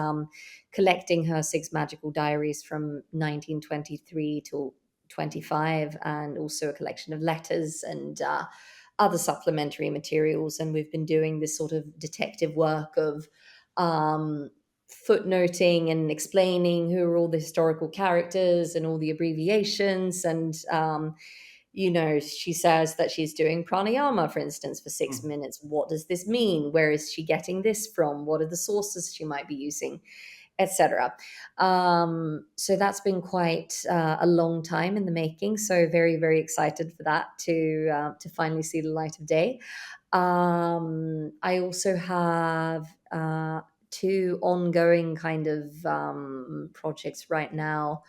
collecting Hirsig's magical diaries from 1923 till 25, and also a collection of letters and other supplementary materials. And we've been doing this sort of detective work of footnoting and explaining who are all the historical characters and all the abbreviations. And she says that she's doing pranayama, for instance, for 6 minutes. What does this mean? Where is she getting this from? What are the sources she might be using, etc. So that's been quite a long time in the making. So very, very excited for that to finally see the light of day. I also have two ongoing kind of projects right now.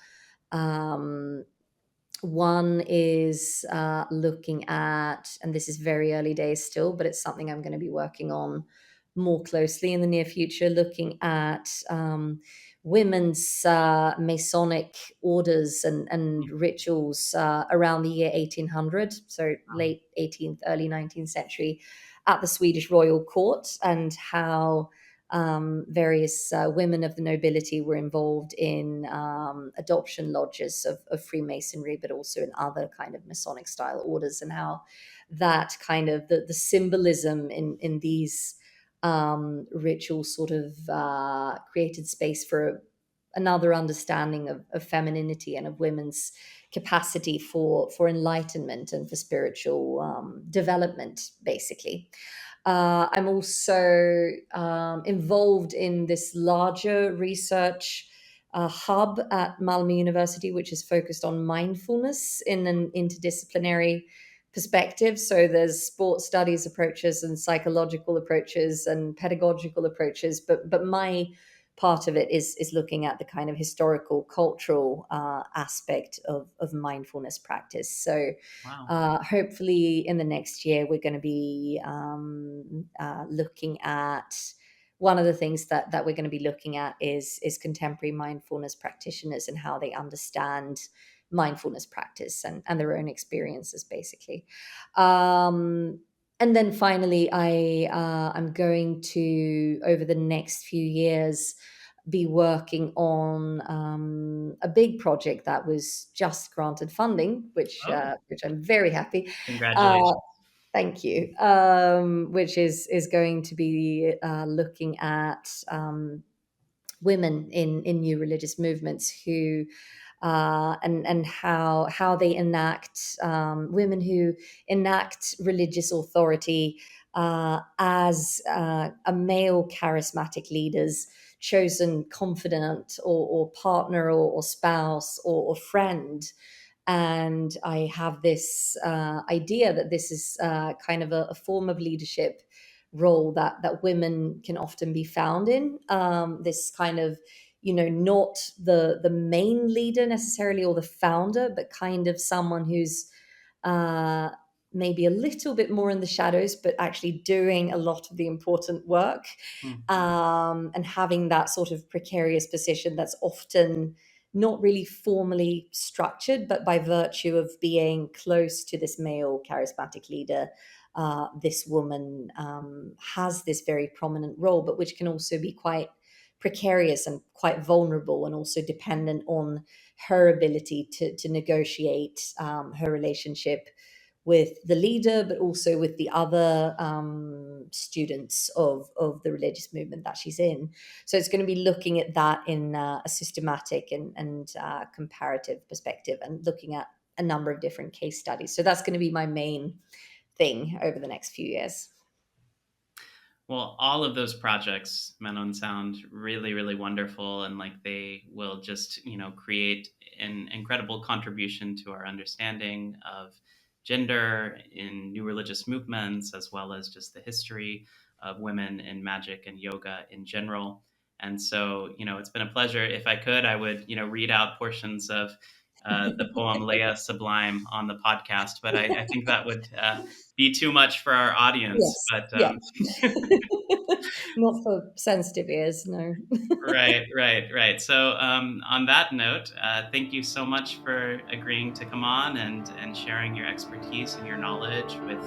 One is looking at, and this is very early days still, but it's something I'm going to be working on more closely in the near future, looking at women's Masonic orders and rituals around the year 1800, so late 18th, early 19th century, at the Swedish royal court, and how various women of the nobility were involved in adoption lodges of Freemasonry, but also in other kind of Masonic style orders, and how that kind of the symbolism in these rituals sort of created space for another understanding of femininity and of women's capacity for enlightenment and for spiritual development, basically. I'm also involved in this larger research hub at Malmö University, which is focused on mindfulness in an interdisciplinary perspective. So there's sports studies approaches and psychological approaches and pedagogical approaches, but my part of it is looking at the kind of historical, cultural aspect of mindfulness practice. So hopefully in the next year, we're going to be looking at, one of the things that we're going to be looking at is contemporary mindfulness practitioners and how they understand mindfulness practice and their own experiences, basically. And then finally, I'm going to, over the next few years, be working on a big project that was just granted funding, which I'm very happy. Congratulations. Thank you. Which is going to be looking at women in new religious movements who and how they enact, women who enact religious authority as a male charismatic leader's chosen confidant or partner or spouse or friend. And I have this idea that this is kind of a form of leadership role that women can often be found in. This kind of, not the main leader necessarily or the founder, but kind of someone who's maybe a little bit more in the shadows, but actually doing a lot of the important work, and having that sort of precarious position that's often not really formally structured, but by virtue of being close to this male charismatic leader, this woman has this very prominent role, but which can also be quite precarious and quite vulnerable, and also dependent on her ability to negotiate her relationship with the leader, but also with the other students of the religious movement that she's in. So it's going to be looking at that in a systematic and comparative perspective, and looking at a number of different case studies. So that's going to be my main thing over the next few years. Well, all of those projects, Manon, sound really, really wonderful, and like they will just, create an incredible contribution to our understanding of gender in new religious movements, as well as just the history of women in magic and yoga in general. And so, it's been a pleasure. If I could, I would, read out portions of the poem Leia Sublime on the podcast, but I think that would be too much for our audience. Yes. But Yeah. Not for sensitive ears, no. right. So on that note, thank you so much for agreeing to come on and sharing your expertise and your knowledge with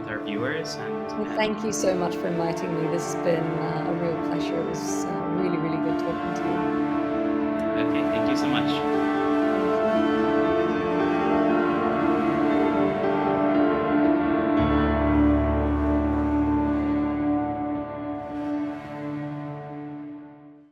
our viewers. Well, thank you so much for inviting me. This has been a real pleasure. It was really, really good talking to you. Okay, thank you so much.